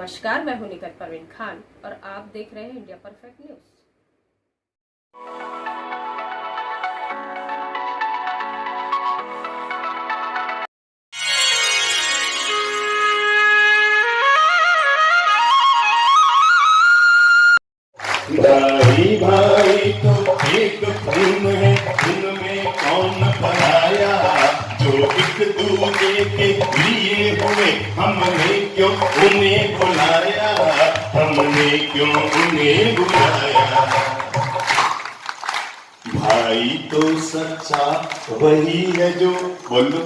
नमस्कार, मैं हूं निकट परवीन खान और आप देख रहे हैं इंडिया परफेक्ट न्यूज। भाई भाई तो एक खून है, उनमें कौन पराया, जो एक दूसरे के लिए हुए, हमने क्यों उन्हें बुलाया, हमने क्यों उन्हें बुलाया। भाई तो सच्चा वही है जो, बोलो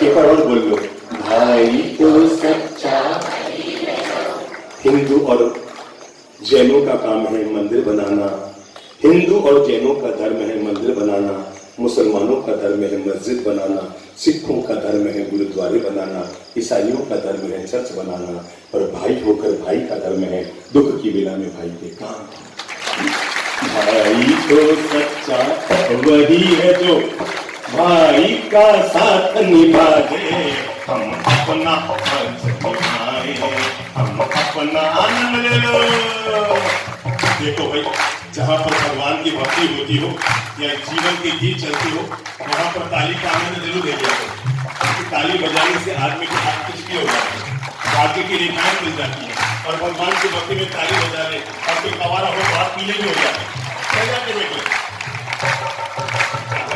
एक बार और बोलो, भाई तो सच्चा। हिंदू और जैनों का काम है मंदिर बनाना, हिंदू और जैनों का धर्म है मंदिर बनाना, मुसलमानों का धर्म है मस्जिद बनाना, सिखों का धर्म है गुरुद्वारे बनाना, ईसाइयों का धर्म है चर्च बनाना, और भाई होकर भाई का धर्म है दुख की बेला में भाई के काम। भाई तो सच्चा वही है जो भाई का साथ निभा दे, हम अपना फर्ज निभाए, हम अपना आनंद ले लो। देखो भाई, जहाँ पर भगवान की भक्ति होती हो या जीवन की गीत चलती हो, वहाँ पर ताली का आनंद जरूर ले लिया करो। ताली बजाने से आदमी के हाथ खिचके हो जाते हैं, भाग्य की रेखाएं मिल जाती है, और भगवान की भक्ति में ताली बजा ले और कोई कवारा हो तो हाथ पीले भी हो जाते हैं। बेटे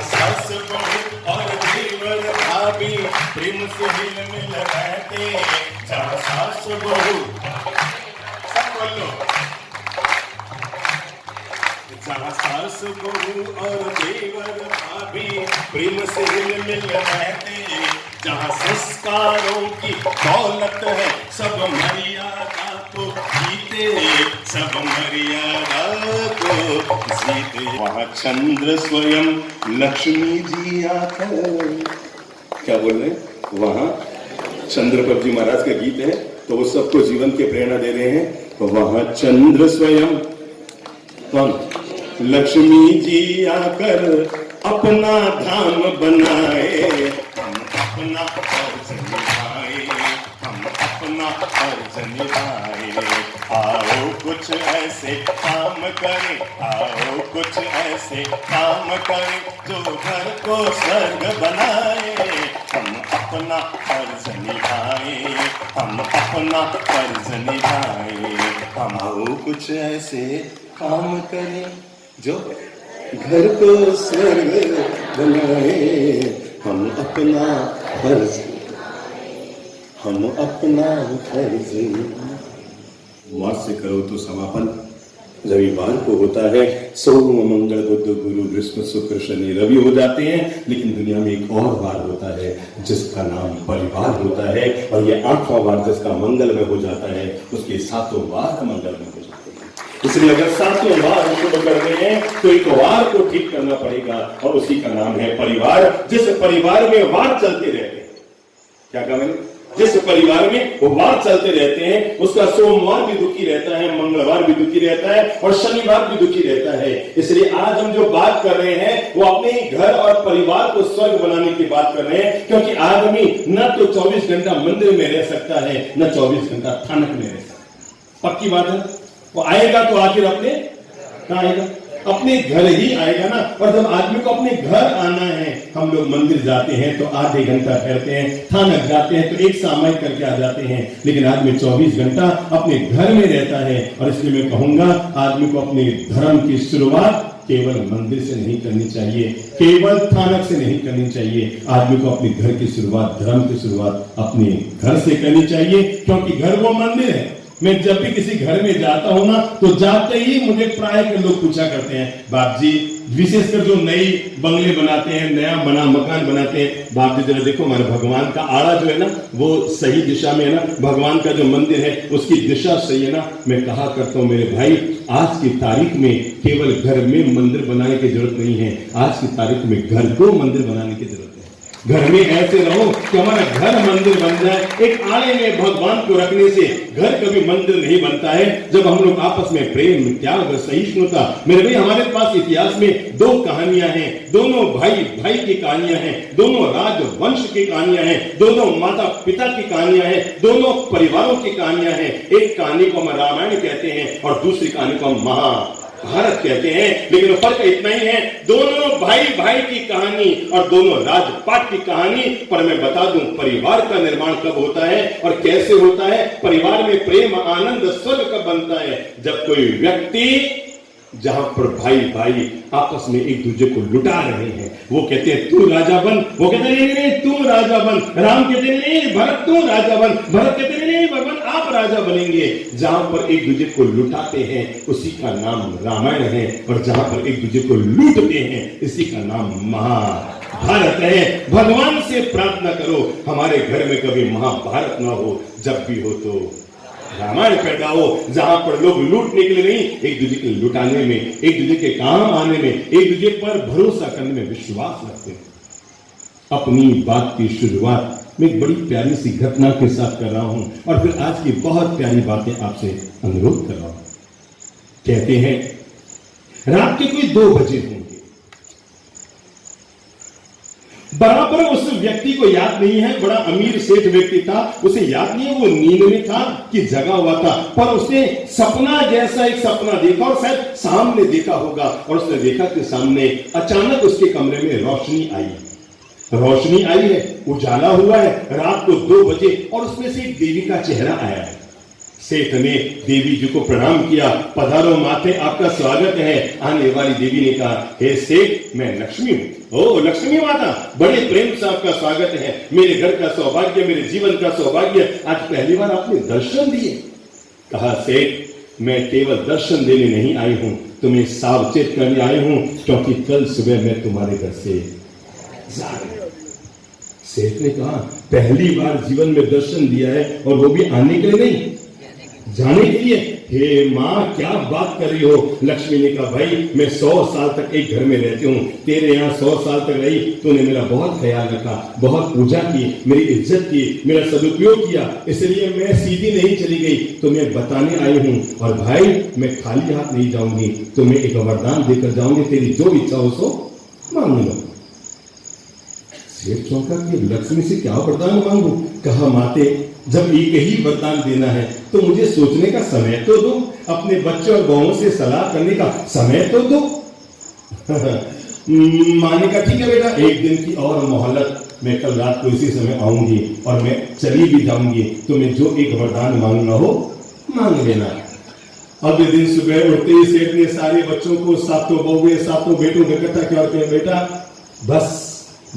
सास बहू और देवर भाभी प्रेम से दिल में लगाते, जहाँ सास बहू सब बोलो, जहाँ सास बहू और देवर भाभी प्रेम से दिल में लगाते, जहाँ संस्कारों की दौलत है, सब मर्यादा को जीते, सब मर्यादा को जीते। वहाँ चंद्र स्वयं लक्ष्मी जी आकर, क्या बोल रहे हैं, वहाँ चंद्रप्रभ जी महाराज का गीत है, तो वो सबको जीवन की प्रेरणा दे रहे हैं। तो वहाँ चंद्र स्वयं कौन, लक्ष्मी जी आकर अपना धाम बनाए, हम अपना फर्ज निभाए, हम अपना फर्ज निभाए। आओ कुछ ऐसे काम करें, आओ कुछ ऐसे काम करें जो घर को स्वर्ग बनाए, हम अपना फर्ज निभाए, हम अपना फर्ज निभाए। हम आओ कुछ ऐसे काम करें जो घर को स्वर्ग बनाए, हम अपना फर्ज, हम अपना फर्ज। मार्च से करो तो समापन रविवार को होता है। सोम मंगल बुध गुरु बृहस्पति शुक्र शनि रवि हो जाते हैं, लेकिन दुनिया में एक और वार होता है जिसका नाम परिवार होता है, और ये 8वां वार जिसका मंगल में हो जाता है, उसके 7 वार मंगल में हो जाते हैं। इसलिए अगर 7 वार शुभ करने हैं तो एक वार को ठीक करना पड़ेगा, और उसी का नाम है परिवार। जिस परिवार में वार चलते रहते हैं, क्या कहा मैंने, जिस परिवार में वो वार चलते रहते हैं, उसका सोमवार भी दुखी रहता है, मंगलवार भी दुखी रहता है, और शनिवार भी दुखी रहता है। इसलिए आज हम जो बात कर रहे हैं वो अपने घर और परिवार को स्वर्ग बनाने की बात कर रहे हैं, क्योंकि आदमी न तो 24 घंटा मंदिर में रह सकता है, न 24 घंटा थानक में रह सकता है। पक्की बात है। वो आएगा तो आखिर अपने कहाँ आएगा, अपने घर ही आएगा ना। और जब आदमी को अपने घर आना है, हम लोग मंदिर जाते हैं तो आधे घंटा ठहरते हैं, थानक जाते हैं तो एक सामयिक करके आ जाते हैं, लेकिन आदमी 24 घंटा अपने घर में रहता है। और इसलिए मैं कहूंगा, आदमी को अपने धर्म की शुरुआत केवल मंदिर से नहीं करनी चाहिए, केवल थानक से नहीं करनी चाहिए। आदमी को अपने घर की शुरुआत, धर्म की शुरुआत अपने घर से करनी चाहिए, क्योंकि घर वो मंदिर है। मैं जब भी किसी घर में जाता हूं ना, तो जाते ही मुझे प्राय के लोग पूछा करते हैं, बाप जी, विशेषकर जो नई बंगले बनाते हैं, नया बना मकान बनाते हैं, बाप जी जरा देखो हमारे भगवान का आड़ा जो है ना, वो सही दिशा में है ना, भगवान का जो मंदिर है उसकी दिशा सही है ना। मैं कहा करता हूँ, मेरे भाई, आज की तारीख में केवल घर में मंदिर बनाने की जरूरत नहीं है, आज की तारीख में घर को मंदिर बनाने की जरूरत है। घर में ऐसे रहो कि हमारा घर मंदिर बन जाए। एक आने में भगवान को रखने से घर कभी मंदिर नहीं बनता है। जब हम लोग आपस में प्रेम, त्याग, सहिष्णुता, मेरे भाई हमारे पास इतिहास में दो कहानियां हैं, दोनों भाई भाई की कहानियां हैं, दोनों राजवंश की कहानियां हैं, दोनों माता पिता की कहानियां हैं, दोनों परिवारों की कहानियां हैं। एक कहानी को हम रामायण कहते हैं और दूसरी कहानी को हम महाभारत कहते हैं, लेकिन फर्क इतना ही है, दोनों भाई भाई की कहानी और दोनों राजपाट की कहानी। पर मैं बता दूं, परिवार का निर्माण कब होता है और कैसे होता है, परिवार में प्रेम, आनंद, स्वर्ग कब बनता है, जब कोई व्यक्ति, जहां पर भाई भाई आपस में एक दूसरे को लुटा रहे हैं, वो कहते हैं तू राजा बन, वो कहते हैं नहीं तू राजा बन, राम कहते हैं नहीं भरत तू राजा बन, भरत कहते हैं नहीं भगवान आप राजा बनेंगे। जहां पर एक दूसरे को लुटाते हैं उसी का नाम रामायण है, और जहां पर एक दूसरे को लूटते हैं इसी का नाम महाभारत है। भगवान से प्रार्थना करो हमारे घर में कभी महाभारत ना हो, जब भी हो तो रामायण पैदा हो, जहां पर लोग लूटने के लिए नहीं, एक दूसरे के लुटाने में, एक दूसरे के काम आने में, एक दूसरे पर भरोसा करने में विश्वास रखते हैं। अपनी बात की शुरुआत मैं एक बड़ी प्यारी सी घटना के साथ कर रहा हूं और फिर आज की बहुत प्यारी बातें आपसे अनुरोध कर रहा हूं। कहते हैं रात के कोई 2 बजे होंगे, बराबर उस व्यक्ति को याद नहीं है, बड़ा अमीर सेठ व्यक्ति था, उसे याद नहीं है वो नींद में था कि जगा हुआ था, पर उसने सपना जैसा एक सपना देखा और शायद सामने देखा होगा, और उसने देखा कि सामने अचानक उसके कमरे में रोशनी आई है, उजाला हुआ है, रात को 2 बजे, और उसमें से एक देवी का चेहरा आया है। सेठ ने देवी जी को प्रणाम किया, पधारो माते आपका स्वागत है। आने वाली देवी ने कहा, हे सेठ मैं लक्ष्मी हूं। ओ लक्ष्मी माता, बड़े प्रेम से आपका स्वागत है, मेरे घर का सौभाग्य, मेरे जीवन का सौभाग्य, आज पहली बार आपने दर्शन दिए। कहा सेठ मैं केवल दर्शन देने नहीं आई हूं, तुम्हें सावचेत करने आई हूं, क्योंकि कल सुबह मैं तुम्हारे घर से जा रही हूं। सेठ ने कहा पहली बार जीवन में दर्शन दिया है, और वो भी आने के लिए नहीं, जाने के लिए। हे माँ क्या बात कर रही हो? लक्ष्मी ने कहा भाई मैं 100 साल तक एक घर में रहती हूँ, तेरे यहाँ 100 साल तक रही, तूने मेरा बहुत ख्याल रखा, बहुत पूजा की, मेरी इज्जत की, मेरा सदुपयोग किया, इसलिए मैं सीधी नहीं चली गई, तुम्हें बताने आई हूँ। और भाई मैं खाली हाथ नहीं जाऊंगी, तुम्हें एक वरदान देकर जाऊंगी, तेरी जो इच्छा हो सो मांग लो। सेठ चौंका कि लक्ष्मी से क्या वरदान मांगू? कहा माते जब एक ही वरदान देना है तो मुझे सोचने का समय तो दो, अपने बच्चों और बहुओं से सलाह करने का समय तो दो। माने का ठीक है बेटा, एक दिन की और मोहलत, मैं कल रात को इसी समय आऊंगी और मैं चली भी जाऊंगी, तुम्हें जो एक वरदान मांगना हो मांग लेना। अगले दिन सुबह उठते ही सेठ ने सारे बच्चों को, सातों बहुए, सातों बेटों को इकट्ठा किया और कहा बेटा बस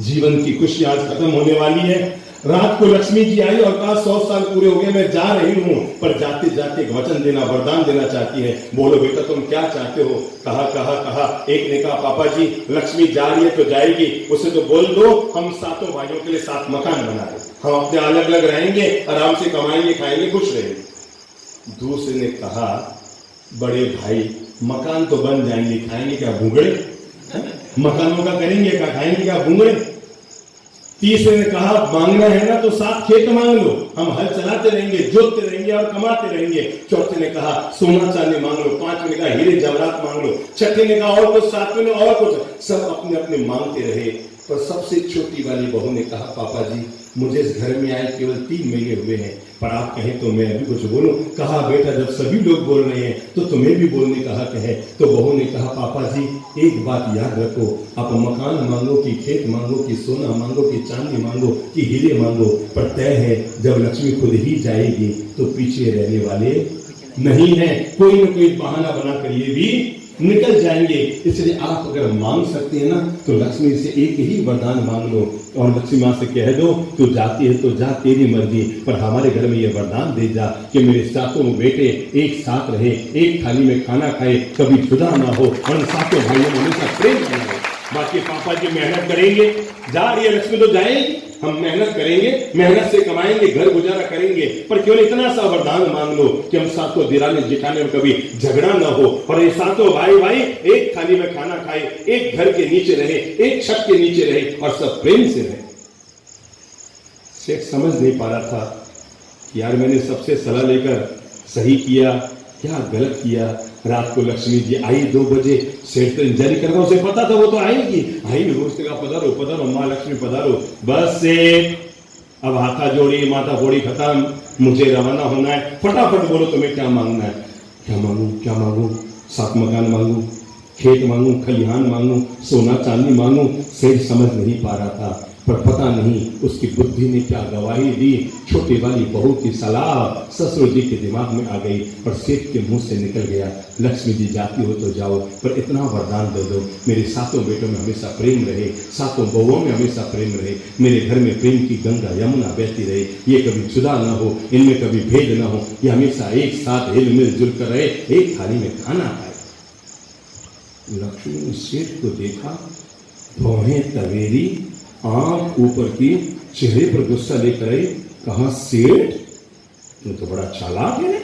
जीवन की खुशी आज खत्म होने वाली है। रात को लक्ष्मी जी आई और कहा 100 साल पूरे हो गए, मैं जा रही हूँ, पर जाते जाते वचन देना, वरदान देना चाहती है। बोलो बेटा तुम क्या चाहते हो? कहा एक ने कहा पापा जी लक्ष्मी जा रही है तो जाएगी, उसे तो बोल दो हम सातों भाइयों के लिए 7 मकान बना रहे, हम अपने अलग अलग रहेंगे, आराम से कमाएंगे, खाएंगे, खुश रहेंगे। दूसरे ने कहा बड़े भाई मकान तो बन जाएंगे, खाएंगे क्या भूंगड़े? मकानों का करेंगे क्या, खाएंगे क्या भूंगड़े? तीसरे ने कहा मांगना है ना तो 7 खेत मांग लो, हम हल चलाते रहेंगे, जोतते रहेंगे और कमाते रहेंगे। चौथे ने कहा सोना चांदी मांग लो, 5वें ने कहा हीरे जवाहरात मांग लो, 6ठे ने कहा और कुछ, 7वें ने और कुछ, सब अपने अपने मांगते रहे। पर सबसे छोटी वाली बहू ने कहा पापा जी मुझे इस घर में आए केवल 3 महीने हुए हैं, पर आप कहें तो मैं अभी कुछ बोलूं। कहा बेटा जब सभी लोग बोल रहे हैं तो तुम्हें भी बोलने का हक है। तो बहू ने कहा पापा जी एक बात याद रखो, आप मकान मांगो कि खेत मांगो कि सोना मांगो कि चांदी मांगो कि हीरे मांगो, पर तय है जब लक्ष्मी खुद ही जाएगी तो पीछे रहने वाले नहीं है, कोई न कोई बहाना बनाकर ये भी निकल जाएंगे। इसलिए आप अगर मांग सकते हैं ना तो लक्ष्मी से एक ही वरदान मांग लो और लक्ष्मी माँ से कह दो तू जाती है तो जा, तेरी मर्जी, पर हमारे घर में ये वरदान दे जा कि मेरे 7 बेटे एक साथ रहे, एक थाली में खाना खाए, कभी जुदा ना हो, और 7 भाइयों में हमेशा प्रेम बना रहे। बाकी पापा जी मेहनत करेंगे, जा रही है लक्ष्मी तो जाएगी, हम मेहनत करेंगे, मेहनत से कमाएंगे, घर गुजारा करेंगे, पर केवल इतना सा वरदान मांग लो कि हम 7 दिराने जिठाने में कभी झगड़ा ना हो, और ये 7 भाई एक थाली में खाना खाए, एक घर के नीचे रहे, एक छत के नीचे रहे, और सब प्रेम से रहे। सेठ समझ नहीं पा रहा था कि यार मैंने सबसे सलाह लेकर सही किया क्या गलत किया। रात को लक्ष्मी जी आई 2 बजे, सेठ तो इंतजार कर रहा, उसे पता था वो तो आएगी। आई भी उसने कहा पधारो पधारो माँ लक्ष्मी पधारो। बस सेठ अब हाथा जोड़ी माथा फोड़ी खत्म, मुझे रवाना होना है, फटाफट बोलो तुम्हें क्या मांगना है। क्या मांगू 7 मकान मांगू, खेत मांगू, खलिहान मांगू, सोना चांदी मांगू। सेठ समझ नहीं पा रहा था, पर पता नहीं उसकी बुद्धि ने क्या गवाही दी। छोटी वाली बहू की सलाह ससुर जी के दिमाग में आ गई और सेठ के मुंह से निकल गया, लक्ष्मी जी जाती हो तो जाओ, पर इतना वरदान दे दो मेरे 7 बेटों में हमेशा प्रेम रहे, 7 बहुओं में हमेशा प्रेम रहे, मेरे घर में प्रेम की गंगा यमुना बहती रहे, ये कभी जुदा ना हो, इनमें कभी भेद ना हो, ये हमेशा एक साथ हिल मिल जुल कर रहे, एक थाली में खाना खाए। लक्ष्मी ने सेठ को देखा, भौहें तवेरी, आंख ऊपर की, चेहरे पर गुस्सा लेकर आई, कहा सेठ तुम तो बड़ा चालाक है,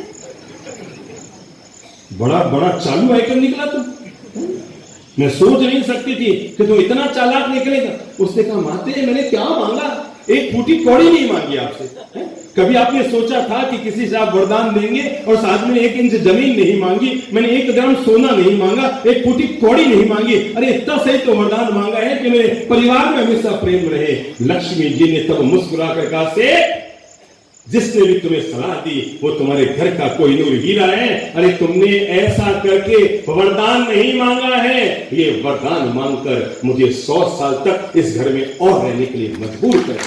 बड़ा चालू आइटम निकला तुम। मैं सोच नहीं सकती थी कि तुम इतना चालाक निकलेगा। उसने कहा माते मैंने क्या मांगा, एक फूटी कौड़ी नहीं मांगी आपसे। कभी आपने सोचा था कि किसी से आप वरदान देंगे और साथ में 1 इंच जमीन नहीं मांगी, मैंने 1 ग्राम सोना नहीं मांगा, एक फूटी कौड़ी नहीं मांगी, अरे इतना सही तो वरदान मांगा है कि मेरे परिवार में हमेशा प्रेम रहे। लक्ष्मी जी ने तब मुस्कुरा कर कहा सेठ जिसने भी तुम्हें सलाह दी वो तुम्हारे घर का कोई नूर हीरा है, अरे तुमने ऐसा करके वरदान नहीं मांगा है, ये वरदान मांगकर मुझे 100 साल तक इस घर में और रहने के लिए मजबूर कर।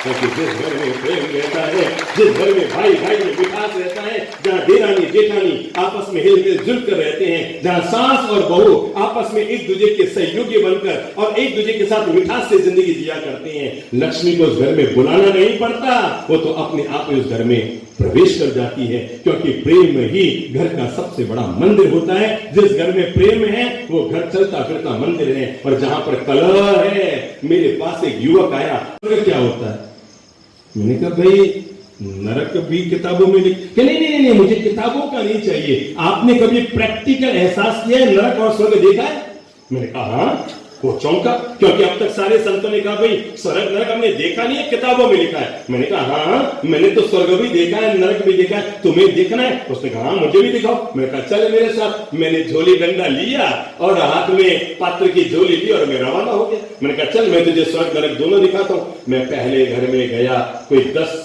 क्योंकि जिस घर में प्रेम रहता है, जिस घर में भाई भाई में विकास रहता है, जहाँ देरानी जेठानी आपस में हिल जुल कर रहते हैं, जहाँ सास और बहू आपस में एक दूसरे के सहयोगी बनकर और एक दूसरे के साथ मिठास से जिंदगी जिया करते हैं, लक्ष्मी को उस घर में बुलाना नहीं पड़ता, वो तो अपने आप उस घर में प्रवेश कर जाती है। क्योंकि प्रेम ही घर का सबसे बड़ा मंदिर होता है। जिस घर में प्रेम है वो घर चलता फिरता मंदिर है, और जहां पर कलह है। मेरे पास एक युवक आया, क्या होता है, मैंने कहा भाई नरक भी किताबों में लिख, नहीं मुझे किताबों का नहीं चाहिए, आपने कभी प्रैक्टिकल एहसास किया है, नरक और स्वर्ग देखा है। मैंने कहा हाँ, वो चौंका, क्योंकि अब तक सारे संतों ने कहा भाई स्वर्ग नरक हमने देखा नहीं है, किताबों में लिखा है। मैंने कहा हाँ मैंने तो स्वर्ग भी देखा है, नरक भी देखा है, तुम्हें देखना है। उसने कहा हाँ मुझे भी दिखाओ। मैंने कहा चल मेरे साथ। मैंने झोली डंडा लिया और हाथ में पात्र की झोली ली और मैं रवाना हो गया। मैंने कहा चल मैं तुझे स्वर्ग नरक दोनों दिखाता हूँ। मैं पहले घर में गया, कोई 10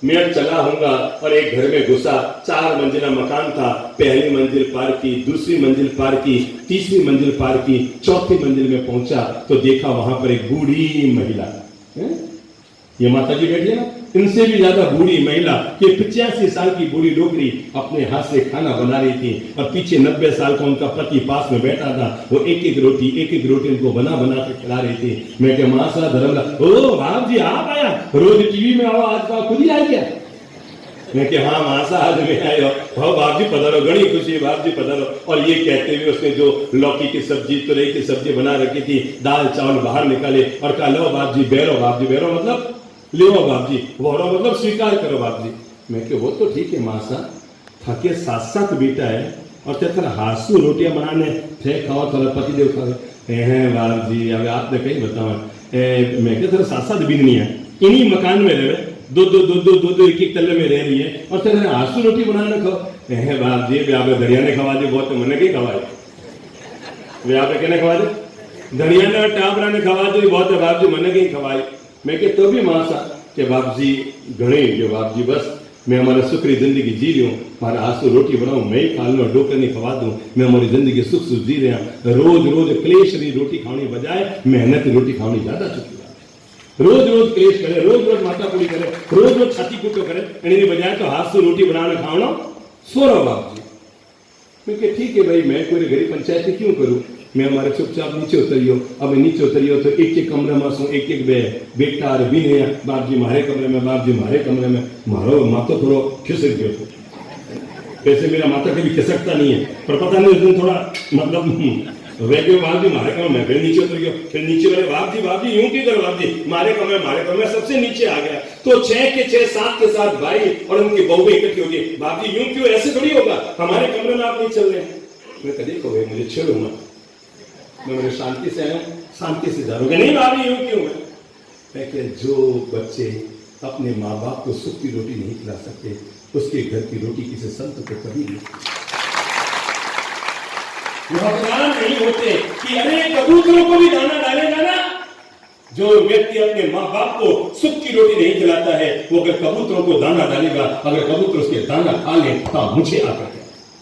मिनट चला होगा और एक घर में घुसा। 4 मंजिला मकान था, पहली मंजिल पार की, दूसरी मंजिल पार की, तीसरी मंजिल पार की, चौथी मंजिल में पहुंचा तो देखा वहां पर एक बूढ़ी महिला, ये माता जी बैठी है ना, इनसे भी ज्यादा बूढ़ी महिला, ये 85 साल की बूढ़ी डोकरी अपने हाथ से खाना बना रही थी और पीछे 90 साल का उनका पति पास में बैठा था। वो एक एक रोटी उनको बना के खिला रही थी। मैं क्या मां सा धर्म, ओ बाप जी आप आया, रोज टीवी में आओ, आज का खुद ही आ गया। मैं क्या हाँ मां सा आज में आयो, हो बाप जी पधारो, घनी खुशी बाप जी पधारो। और ये कहते हुए उसने जो लौकी की सब्जी, तुरई की सब्जी बना रखी थी, दाल चावल बाहर निकाले और कहा लो बाप जी बैरो मतलब ले बाप जी, वोरो मतलब स्वीकार करो बाप जी। मैं क्या वो तो ठीक है मां सा, थके 7 बेटा है और तेरा हासू रोटियां बनाने थे, खाओ थोड़ा पति देव खाओ बाप जी। अब आपने कहीं बताओ, मैं क्या तेरा 7 बिगनी है, इन्हीं मकान में रहे, दो एक तल्ले में रह रही है और तेरे हासू रोटी बनाने खाओ। बाप जी धनिया ने खवा दी, बहुत मन के खवाए, कहने खवा दे धनिया ने टाबरा ने खवा दी, बहुत बाप जी मन के खवाई। मैं के तो भी मासा के बाप जी घणे जो बाप जी बस मैं हमारा सुखरी जिंदगी जी रही हूँ, हमारा आंसू रोटी बनाऊं मैं ही खा लूँ, डोकर नहीं खवा दूं, मैं हमारी जिंदगी सुख जी रहा। रोज क्लेश री रोटी खाने बजाय मेहनत रोटी खानी ज्यादा चुकी। रोज क्लेश करे, रोज माता पूरी करे, रोज छाती कुटो करे, इन्हें बजाय तो हाथ से रोटी बनाना खाना सोरो बाप जी। मैं ठीक है भाई, मैं कोई गरीब पंचायत क्यों करूं, मैं हमारे चुपचाप नीचे उतरियो। अब नीचे उतरियो तो एक कमरे में सो, एक बेटा और भी है, बाप जी मारे कमरे में, बाप जी मारे कमरे में, मारो मातो थोड़ा खिसक गयो। वैसे मेरा माता कभी खिसकता नहीं है, पर पता नहीं उस दिन थोड़ा मतलब वैसे बाप जी मारे कमरे में, फिर नीचे उतर गयो, फिर नीचे वाले बाप जी यूं क्यों करो बाप जी, मारे कमरे सबसे नीचे आ गया। तो 6 के 6 7 के साथ भाई और उनकी बहुएं इकट्ठी हो गई, बाप जी यूं क्यों, ऐसे थोड़ी होगा, हमारे कमरे में आप नहीं चल रहे। मैं कभी को मुझे छेड़ूंगा, मैं शांति से आया, शांति से जा रहा, नहीं बाप जी यूं क्यों है। लेकिन जो बच्चे अपने माँ बाप को सुख की रोटी नहीं खिला सकते, उसके घर की रोटी किसी संत को कभी नहीं। हैरान नहीं होते कि अरे कबूतरों को भी दाना डालेगा ना। जो व्यक्ति अपने माँ बाप को सुख की रोटी नहीं खिलाता है, वो अगर कबूतरों को दाना डालेगा, अगर कबूतर उसके दाना खा ले तो मुझे आकर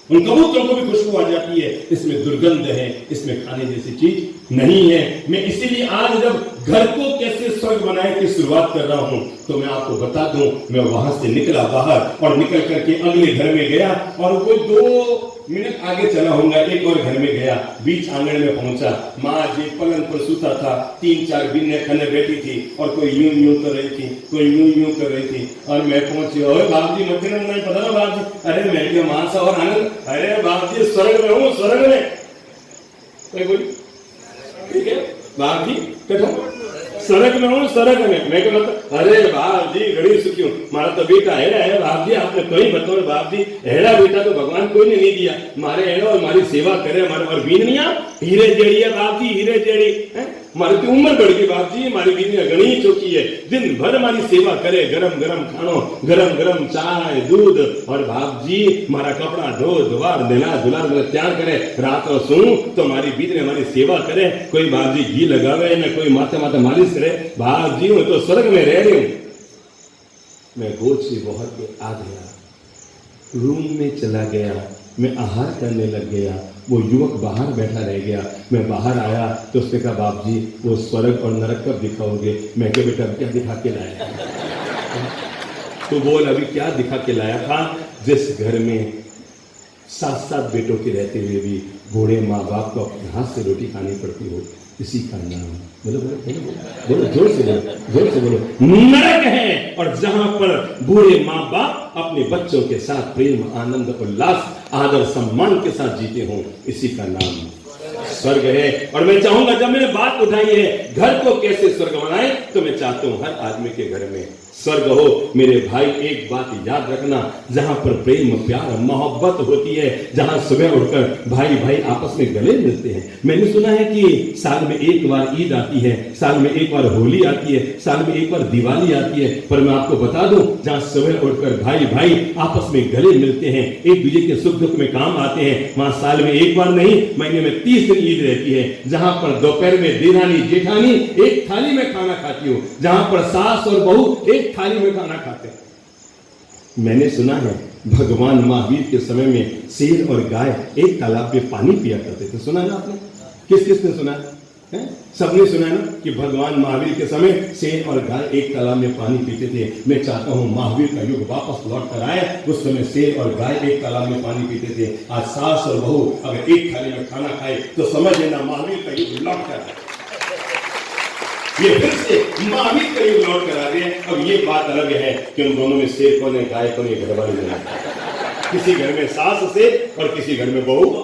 उन कबूतरों को भी खुशबू आ जाती है, इसमें दुर्गंध है, इसमें खाने जैसी चीज नहीं है। मैं इसीलिए आज जब घर को कैसे स्वर्ग बनाने की शुरुआत कर रहा हूं, तो मैं आपको बता दूं, मैं वहां से निकला बाहर और निकल करके अगले घर में गया और कोई 2 मिनट आगे चला होऊंगा, एक और घर में गया, बीच आंगन में पहुंचा। माँ जी पलंग पर सूता था, 3-4 बिन्ने खने बैठी थी और कोई यूं यूं कर रही थी, कोई यूं यूं कर रही थी और मैं पहुंची। और बाप जी मत नहीं पता ना बाप जी, अरे मैं क्या मां सा और आनंद, अरे बाप जी स्वर्ग में हूँ, स्वर्ग में। कोई बोली ठीक है बाप जी कठो स्वर्ग में हूँ, स्वर्ग में। मैं क्या मतलब, अरे बाप जी घड़ी सुखी हूँ, मारा तो बेटा है बाप जी, आपने कहीं बताओ बाप जी, हेड़ा बेटा तो भगवान कोई ने नहीं दिया, मारे हेड़ा और हमारी सेवा करे, हमारे और बीनिया हीरे जेड़ी है बाप जी, हीरे जेड़ी है। हमारी तो उम्र बढ़ गई बाप जी, हमारी बीनिया घनी चौकी है, दिन भर हमारी सेवा करे, गरम गरम खानो, गरम गरम चाय दूध, और बाप जी हमारा कपड़ा धो धुआर देना दुलार तैयार करे, रात और सोऊं तो हमारी बीत ने हमारी सेवा करे, कोई बाप जी घी लगावे न कोई माथे माथे मालिश करे, बाप जी मैं तो स्वर्ग में रह रही हूं। मैं गोद से बहुत के आ गया, रूम में चला गया, मैं आहार करने लग गया, वो युवक बाहर बैठा रह गया। मैं बाहर आया तो उसने कहा बाप जी वो स्वर्ग और नरक कब दिखाओगे? मैं क्या बेटा क्या दिखा के लाया? तो बोल अभी क्या दिखा के लाया था? जिस घर में 7-7 बेटों के रहते हुए भी बूढ़े माँ बाप को अपने हाथ से रोटी खानी पड़ती हो, इसी का नाम बोलो बोलो बोलो बोलो जोर से बोलो, जोर से बोलो, नरक है। और जहां पर बूढ़े माँ बाप अपने बच्चों के साथ प्रेम आनंद उल्लास आदर सम्मान के साथ जीते हों, इसी का नाम स्वर्ग है। और मैं चाहूंगा जब मैंने बात उठाई है घर को कैसे स्वर्ग बनाए, तो मैं चाहता हूं हर आदमी के घर में स्वर्ग हो। मेरे भाई एक बात याद रखना, जहां पर प्रेम प्यार मोहब्बत होती है, जहां सुबह उठकर भाई भाई आपस में गले मिलते हैं। मैंने सुना है कि साल में एक बार ईद आती है, साल में एक बार होली आती है, साल में एक बार दिवाली आती है, पर मैं आपको बता दूं जहां सुबह उठकर भाई भाई आपस में गले मिलते हैं, एक दूसरे के सुख दुख में काम आते हैं, वहां साल में एक बार नहीं महीने में 30 दिन ईद रहती है। जहां पर दोपहर में देरानी जेठानी एक थाली में खाना खाती हो, जहां पर सास और बहू एक थाली में खाना खाते हैं। मैंने सुना है भगवान महावीर के समय में शेर और गाय एक तालाब में पानी पिया करते थे। सुना ना आपने? किस किस ने सुना है? सबने सुना है ना कि भगवान महावीर के समय शेर और गाय एक तालाब में पानी पीते थे। मैं चाहता हूं महावीर का युग वापस लौट कर आए। उस समय शेर और गाय एक तालाब में पानी पीते थे। आज सास और बहू अगर एक थाली में खाना खाए तो समझ लेना महावीर का युग लौट कर आए। ये फिर से महावीर का युग लौट कर आ रहे हैं। अब ये बात अलग है कि उन दोनों में शेर कौन है गाय कौन है, घर वाले नहीं। किसी घर में सास शेर और किसी घर में बहू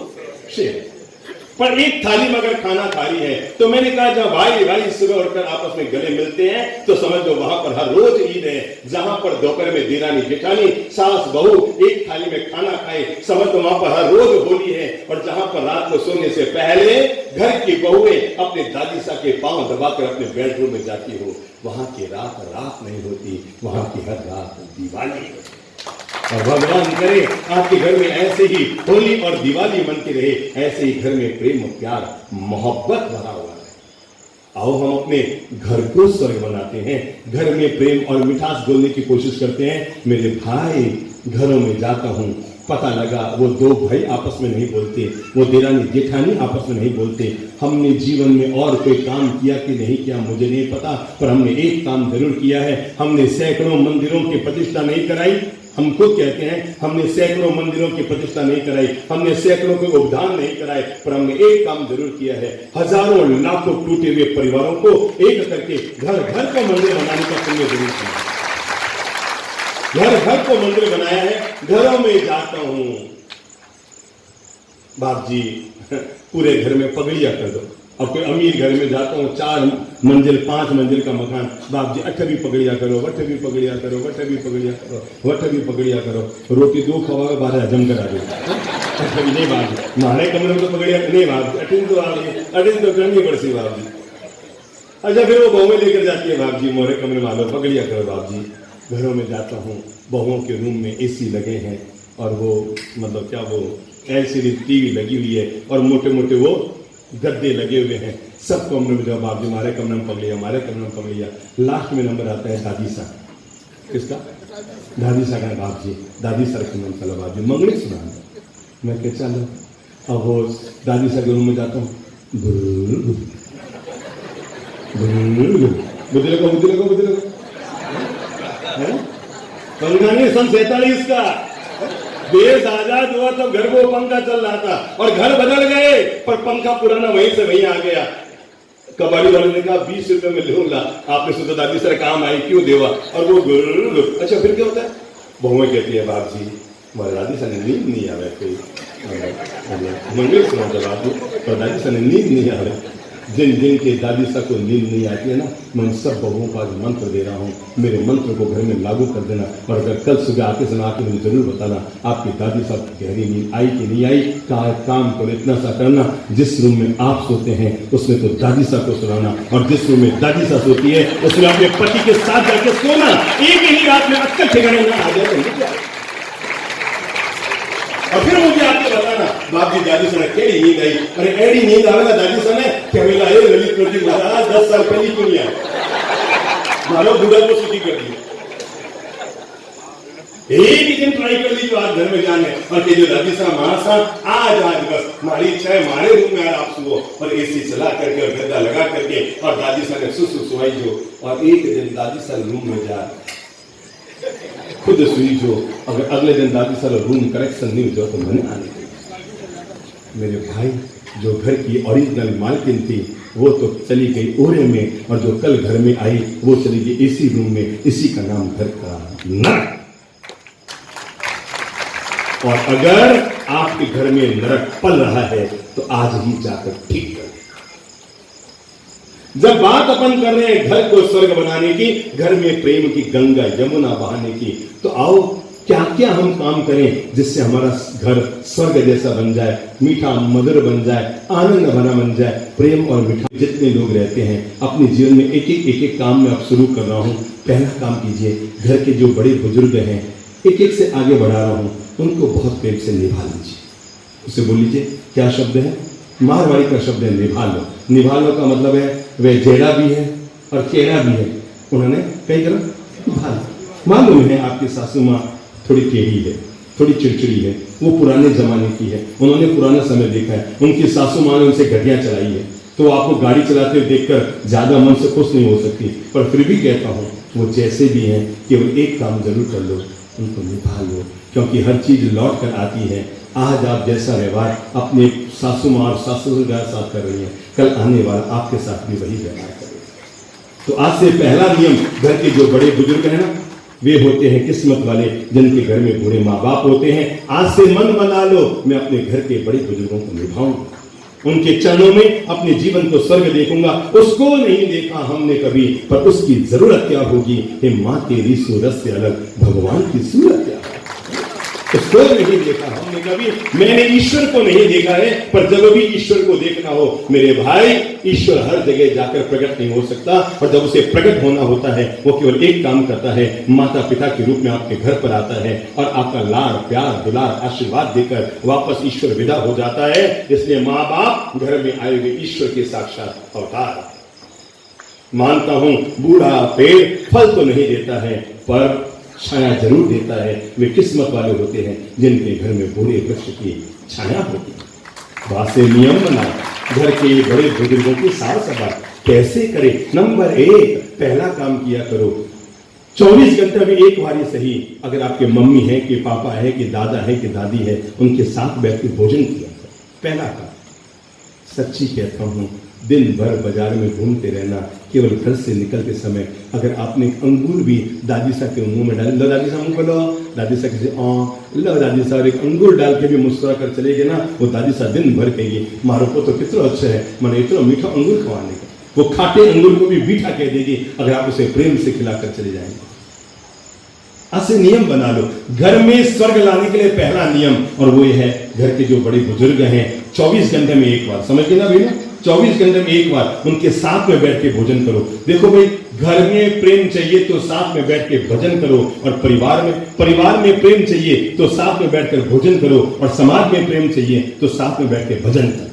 शेर, पर एक थाली में अगर खाना खा रही है। तो मैंने कहा जब भाई भाई सुबह उठकर आपस में गले मिलते हैं तो समझ लो वहां पर हर रोज ईद है। जहां पर दोपहर में देरानी जेठानी सास बहू एक थाली में खाना खाए, समझ लो वहां पर हर रोज होली है। और जहां पर रात को सोने से पहले घर की बहुएं अपने दादी सा के पांव दबाकर अपने बेडरूम में जाती हो, वहां की रात रात नहीं होती, वहां की हर रात दिवाली होती। और भगवान करे आपके घर में ऐसे ही होली और दिवाली मनती रहे, ऐसे ही घर में प्रेम प्यार मोहब्बत भरा हुआ है। आओ हम अपने घर को स्वर्ग बनाते हैं, घर में प्रेम और मिठास बोलने की कोशिश करते हैं। मेरे भाई घरों में जाता हूं, पता लगा वो 2 भाई आपस में नहीं बोलते, वो देरानी जेठानी आपस में नहीं बोलते। हमने जीवन में और कोई काम किया कि नहीं किया मुझे नहीं पता, पर हमने एक काम जरूर किया है, हमने सैकड़ों मंदिरों की प्रतिष्ठा नहीं कराई। हम खुद कहते हैं हमने सैकड़ों मंदिरों की प्रतिष्ठा नहीं कराई, हमने सैकड़ों के उपदान नहीं कराए, पर हमने एक काम जरूर किया है, हजारों लाखों टूटे हुए परिवारों को एक करके घर घर को मंदिर बनाने का पुण्य जरूर किया। घर घर को मंदिर बनाया है। घरों में जाता हूं, बाप जी पूरे घर में पगड़िया कर दो। अब कोई अमीर घर में जाता हूँ, 4 मंजिल 5 मंजिल का मकान, बाप जी अठ भी पगड़िया करो, वठ भी पगड़िया करो, वठ भी पगड़िया करो, वठ भी पगड़िया करो। रोटी 2 खवा 12 हजम करा दो। अठ भी नहीं बाप जी, हमारे कमरे में तो पगड़िया नहीं बाप जी, अठिन तो करनी पड़ती बाप जी। अच्छा फिर वो बहुएं लेकर जाती है, बाप जी मोरे कमरे में आलो पकड़िया करो बाप जी। घरों में जाता हूँ, बहुओं के रूम में एसी लगे हैं और वो मतलब क्या वो एलसीडी टीवी लगी हुई है और मोटे मोटे वो गद्दे लगे हुए हैं। सब कमरे में जाओ बाप जी, हमारे कमरे में पकड़ लिया, हमारे कमरे में पकड़ लिया। लास्ट में नंबर आता है दादी सा, किसका? दादी सा का बाप जी, दादी सर का नाम चलो बाप जी मंगली सुना। मैं क्या चलो, अब वो दादी सा के रूम में जाता हूँ, बुद्धि लगा पंखा नहीं, सन 47 का देश आजाद हुआ तब घर को पंखा चल रहा था और घर बदल गए पर पंखा पुराना वहीं से वहीं आ गया। कबाड़ी वाले ने कहा 20 रुपए में लूंगा, आपने सोचा दादी सर काम आई क्यों देवा, और वो अच्छा फिर क्या होता है? बहुएं कहती है बाप जी हमारे दादी सर ने नींद नहीं आवे, कोई मंगल सुना जवाब दो, पर दादी सर ने नींद नहीं आवे। जिन जिन के दादी सा को नींद नहीं आती है ना, मैं उन सब बहुओं का मंत्र दे रहा हूँ, मेरे मंत्र को घर में लागू कर देना। और अगर कल सुबह आके सुना आके मुझे जरूर बताना आपकी दादी सा गहरी नींद आई कि नहीं आई। काम को इतना सा करना, जिस रूम में आप सोते हैं उसमें तो दादी सा को सुनाना, और जिस रूम में दादी सा सोती है उसमें अपने पति के साथ जाके सोना। एक ही रात में अक्सर ठिकाने ना आ जाए और फिर मुझे आपको बताना बाप जी दादी सने केड़ी नींद आई। अरे एड़ी नींद आवेगा दादी सने क्या वेला ए ललित प्रदीप महाराज 10 साल पहले क्यों नहीं आया, मारो बुढ़ा को सुखी कर दिया। एक ही दिन ट्राई कर ली जो आज घर में जाने और के जो दादी सा महासा आज बस हमारी इच्छा है हमारे रूम में आप सुबो और एसी चला करके और गद्दा लगा करके और दादी सा ने सुसुई जो। और एक दिन दादी सा रूम में जा खुद सुई जो, अगर अगले दिन दादी सर रूम करेक्शन नहीं हो तो मैंने आने मेरे भाई जो घर की ओरिजिनल मालकिन थी वो तो चली गई ओरे में, और जो कल घर में आई वो चली गई एसी रूम में। इसी का नाम घर का नरक। और अगर आपके घर में नरक पल रहा है तो आज ही जाकर ठीक कर। जब बात अपन कर रहे हैं घर को स्वर्ग बनाने की, घर में प्रेम की गंगा यमुना बहाने की, तो आओ क्या क्या हम काम करें जिससे हमारा घर स्वर्ग जैसा बन जाए, मीठा मधुर बन जाए, आनंद भरा बन जाए। प्रेम और मिठाई जितने लोग रहते हैं अपने जीवन में एक एक काम में अब शुरू कर रहा हूं। पहला काम कीजिए, घर के जो बड़े बुजुर्ग हैं एक एक से आगे बढ़ा रहा हूं, उनको बहुत प्रेम से निभा लीजिए। उसे बोल लीजिए, क्या शब्द है? मारवाड़ी का शब्द है निभा लो। निभा लो का मतलब है वे जेड़ा भी है और चेहरा भी है, उन्होंने कई तरह निभा लो। मालूम है आपकी सासू माँ थोड़ी टेढ़ी है, थोड़ी चिड़चिड़ी है, वो पुराने जमाने की है, उन्होंने पुराना समय देखा है, उनकी सासू माँ ने उनसे घटिया चलाई है, तो आपको गाड़ी चलाते हुए देखकर ज्यादा मन से खुश नहीं हो सकती। पर फिर भी कहता हूँ वो जैसे भी हैं केवल एक काम जरूर कर लो, उनको निभा लो, क्योंकि हर चीज लौट कर आती है। आज आप जैसा व्यवहार अपने सासू माँ और ससुर के साथ कर रही हैं, कल आने वाला आपके साथ भी वही व्यवहार करेगा। तो आज से पहला नियम, घर के जो बड़े बुजुर्ग हैं ना वे होते हैं किस्मत वाले, जिनके घर में बूढ़े माँ बाप होते हैं। आज से मन बना लो मैं अपने घर के बड़े बुजुर्गों को निभाऊंगा, उनके चरणों में अपने जीवन को स्वर्ग देखूंगा। उसको नहीं देखा हमने कभी, पर उसकी जरूरत क्या होगी, हे माँ तेरी सूरत से अलग भगवान की सूरत क्या है। उसको नहीं देखा हमने कभी, मैंने ईश्वर को नहीं देखा है, पर जब भी ईश्वर को देखना हो मेरे भाई, ईश्वर हर जगह जाकर प्रकट नहीं हो सकता। और जब उसे प्रकट होना होता है वो केवल एक काम करता है, माता पिता के रूप में आपके घर पर आता है और आपका लाड़ प्यार दुलार आशीर्वाद देकर वापस ईश्वर विदा हो जाता है। इसलिए माँ बाप घर में आए हुए ईश्वर के साक्षात अवतार। मानता हूं बूढ़ा पेड़ फल तो नहीं देता है पर छाया जरूर देता है। वे किस्मत वाले होते हैं जिनके घर में बूढ़े वृक्ष की छाया होती है। वासे नियम बनाए, घर के बड़े बुजुर्गों की सार संभाल कैसे करें। नंबर 1, पहला काम किया करो 24 घंटे में एक बार सही, अगर आपके मम्मी है कि पापा है कि दादा है कि दादी है, उनके साथ बैठ के भोजन किया करो। पहला काम। सच्ची कहता हूं दिन भर बाजार में घूमते रहना, केवल घर से निकलते समय अगर आपने अंगूर भी दादी सा के मुंह में डाल, लो दादी सा मुंह को लो, दादी सा किसी लो दादी सा, एक अंगूर डाल के भी मुस्कुरा कर चले गए ना, वो दादी सा दिन भर कहेगी मारो को तो कितना अच्छा है, मैंने इतना मीठा अंगूर खवाने का। वो खाटे अंगूर को भी मीठा कह देगी अगर आप उसे प्रेम से खिलाकर चले जाएंगे। ऐसे नियम बना लो घर में स्वर्ग लाने के लिए। पहला नियम और वो ये है, घर के जो बड़े बुजुर्ग हैं 24 घंटे में एक बार, समझ गए ना भैया, 24 घंटे में एक बार उनके साथ में बैठ के भोजन करो। देखो भाई, घर में प्रेम चाहिए तो साथ में बैठ के भजन करो, और परिवार में प्रेम चाहिए तो साथ में बैठकर भोजन करो, और समाज में प्रेम चाहिए तो साथ में बैठ के भजन करो।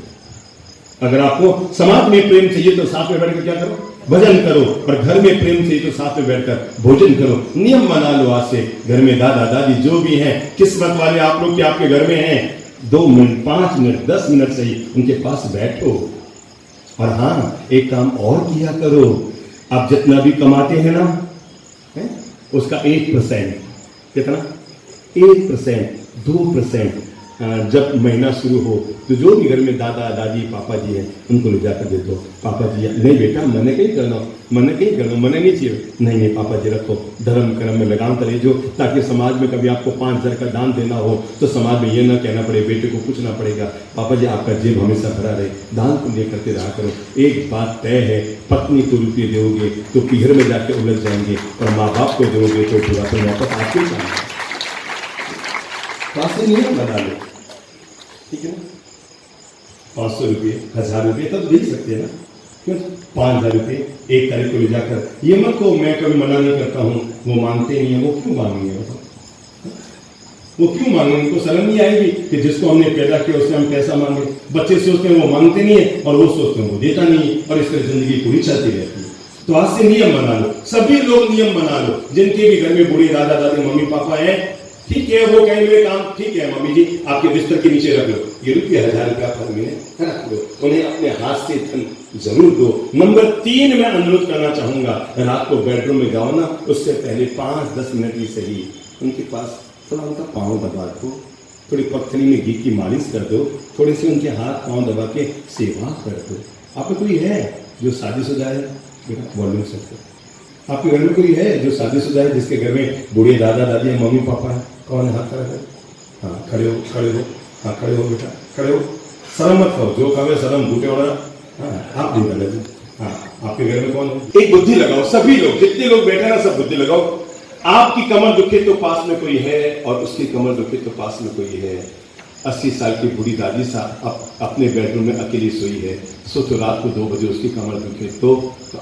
अगर आपको समाज में प्रेम चाहिए तो साथ में बैठकर क्या करो? भजन करो। और घर में प्रेम चाहिए तो साथ में बैठकर भोजन करो। नियम बना लो आज से। घर में दादा दादी जो भी हैं, किस्मत वाले आप लोग के आपके घर में हैं, 2 मिनट 5 मिनट 10 मिनट सही उनके पास बैठो। और हाँ, एक काम और किया करो, आप जितना भी कमाते हैं ना, उसका 1%, कितना? 1%, 2% जब महीना शुरू हो तो जो भी घर में दादा दादी पापा जी हैं उनको ले जाकर दे दो। पापा जी, नहीं बेटा मने कहीं करना, मने नहीं चाहिए। नहीं पापा जी रखो, धर्म कर्म में लगाम करे जो, ताकि समाज में कभी आपको 5,000 का दान देना हो तो समाज में ये ना कहना पड़े, बेटे को पूछना पड़ेगा। पापा जी आपका जेब हमेशा भरा रहे, दान पुण्य करते रहा करो। एक बात तय है, पत्नी को रुपये दोगे तो पीहर में जाके उलझ जाएंगे, और माँ बाप को दोगे तो पूरा तो वापस आपके जाएंगे। नियम बना लो, ठीक है ना? 500 रुपये, 1000 रुपये तब दे सकते हैं ना, क्यों? 5000 रुपये 1 तारीख को ले जाकर, ये मत को मैं कभी मना नहीं करता हूँ, वो मानते नहीं है, वो क्यों मांगेंगे? वो क्यों मांगे? उनको शर्म नहीं आएगी कि जिसको हमने पैदा किया उससे हम पैसा मांगे? बच्चे सोचते हैं वो मांगते नहीं है, और वो सोचते हैं वो देता नहीं है, और इस तरह जिंदगी पूरी चलती रहती है। तो आज से नियम बना लो, सभी लोग नियम बना लो। जिनके भी घर में बूढ़े दादा दादी मम्मी पापा है, ठीक है, वो कहें मेरे काम ठीक है मम्मी जी, आपके बिस्तर के नीचे रख लो, ये रुपये 1000 रुपया हर महीने रख लो, उन्हें अपने हाथ से धन जरूर दो। नंबर 3 मैं अनुरोध करना चाहूंगा, रात को बेडरूम में जाओ ना, उससे पहले 5-10 मिनट ही सही उनके पास थोड़ा उनका पाँव दबा दो, थोड़ी पत्थरी में घी की मालिश कर दो, थोड़ी सी उनके हाथ पाँव दबा के सेवा कर दो। आपको कोई है जो शादीशुदा है? बेटा वॉल्यूम सकते, आपके घर में कोई है जो शादीशुदा है, जिसके घर में बूढ़े दादा दादी है, मम्मी पापा है? कौन है? हाथ खड़ा है? हाँ, खड़े हो, हाँ खड़े हो बेटा, खड़े हो, शर्म मत करो, जो कहे शर्म बूटे वाला। हाँ, आप नहीं कर, हाँ, आपके घर में कौन है? एक बुद्धि लगाओ, सभी लोग जितने लोग बैठे ना सब बुद्धि लगाओ। आपकी कमर दुखे तो पास में कोई है, और उसकी कमर दुखे तो पास में कोई है। 80 साल की बूढ़ी दादी साहब अपने बेडरूम में अकेली सोई है, सोचो रात को 2 बजे उसकी कमर दुखे तो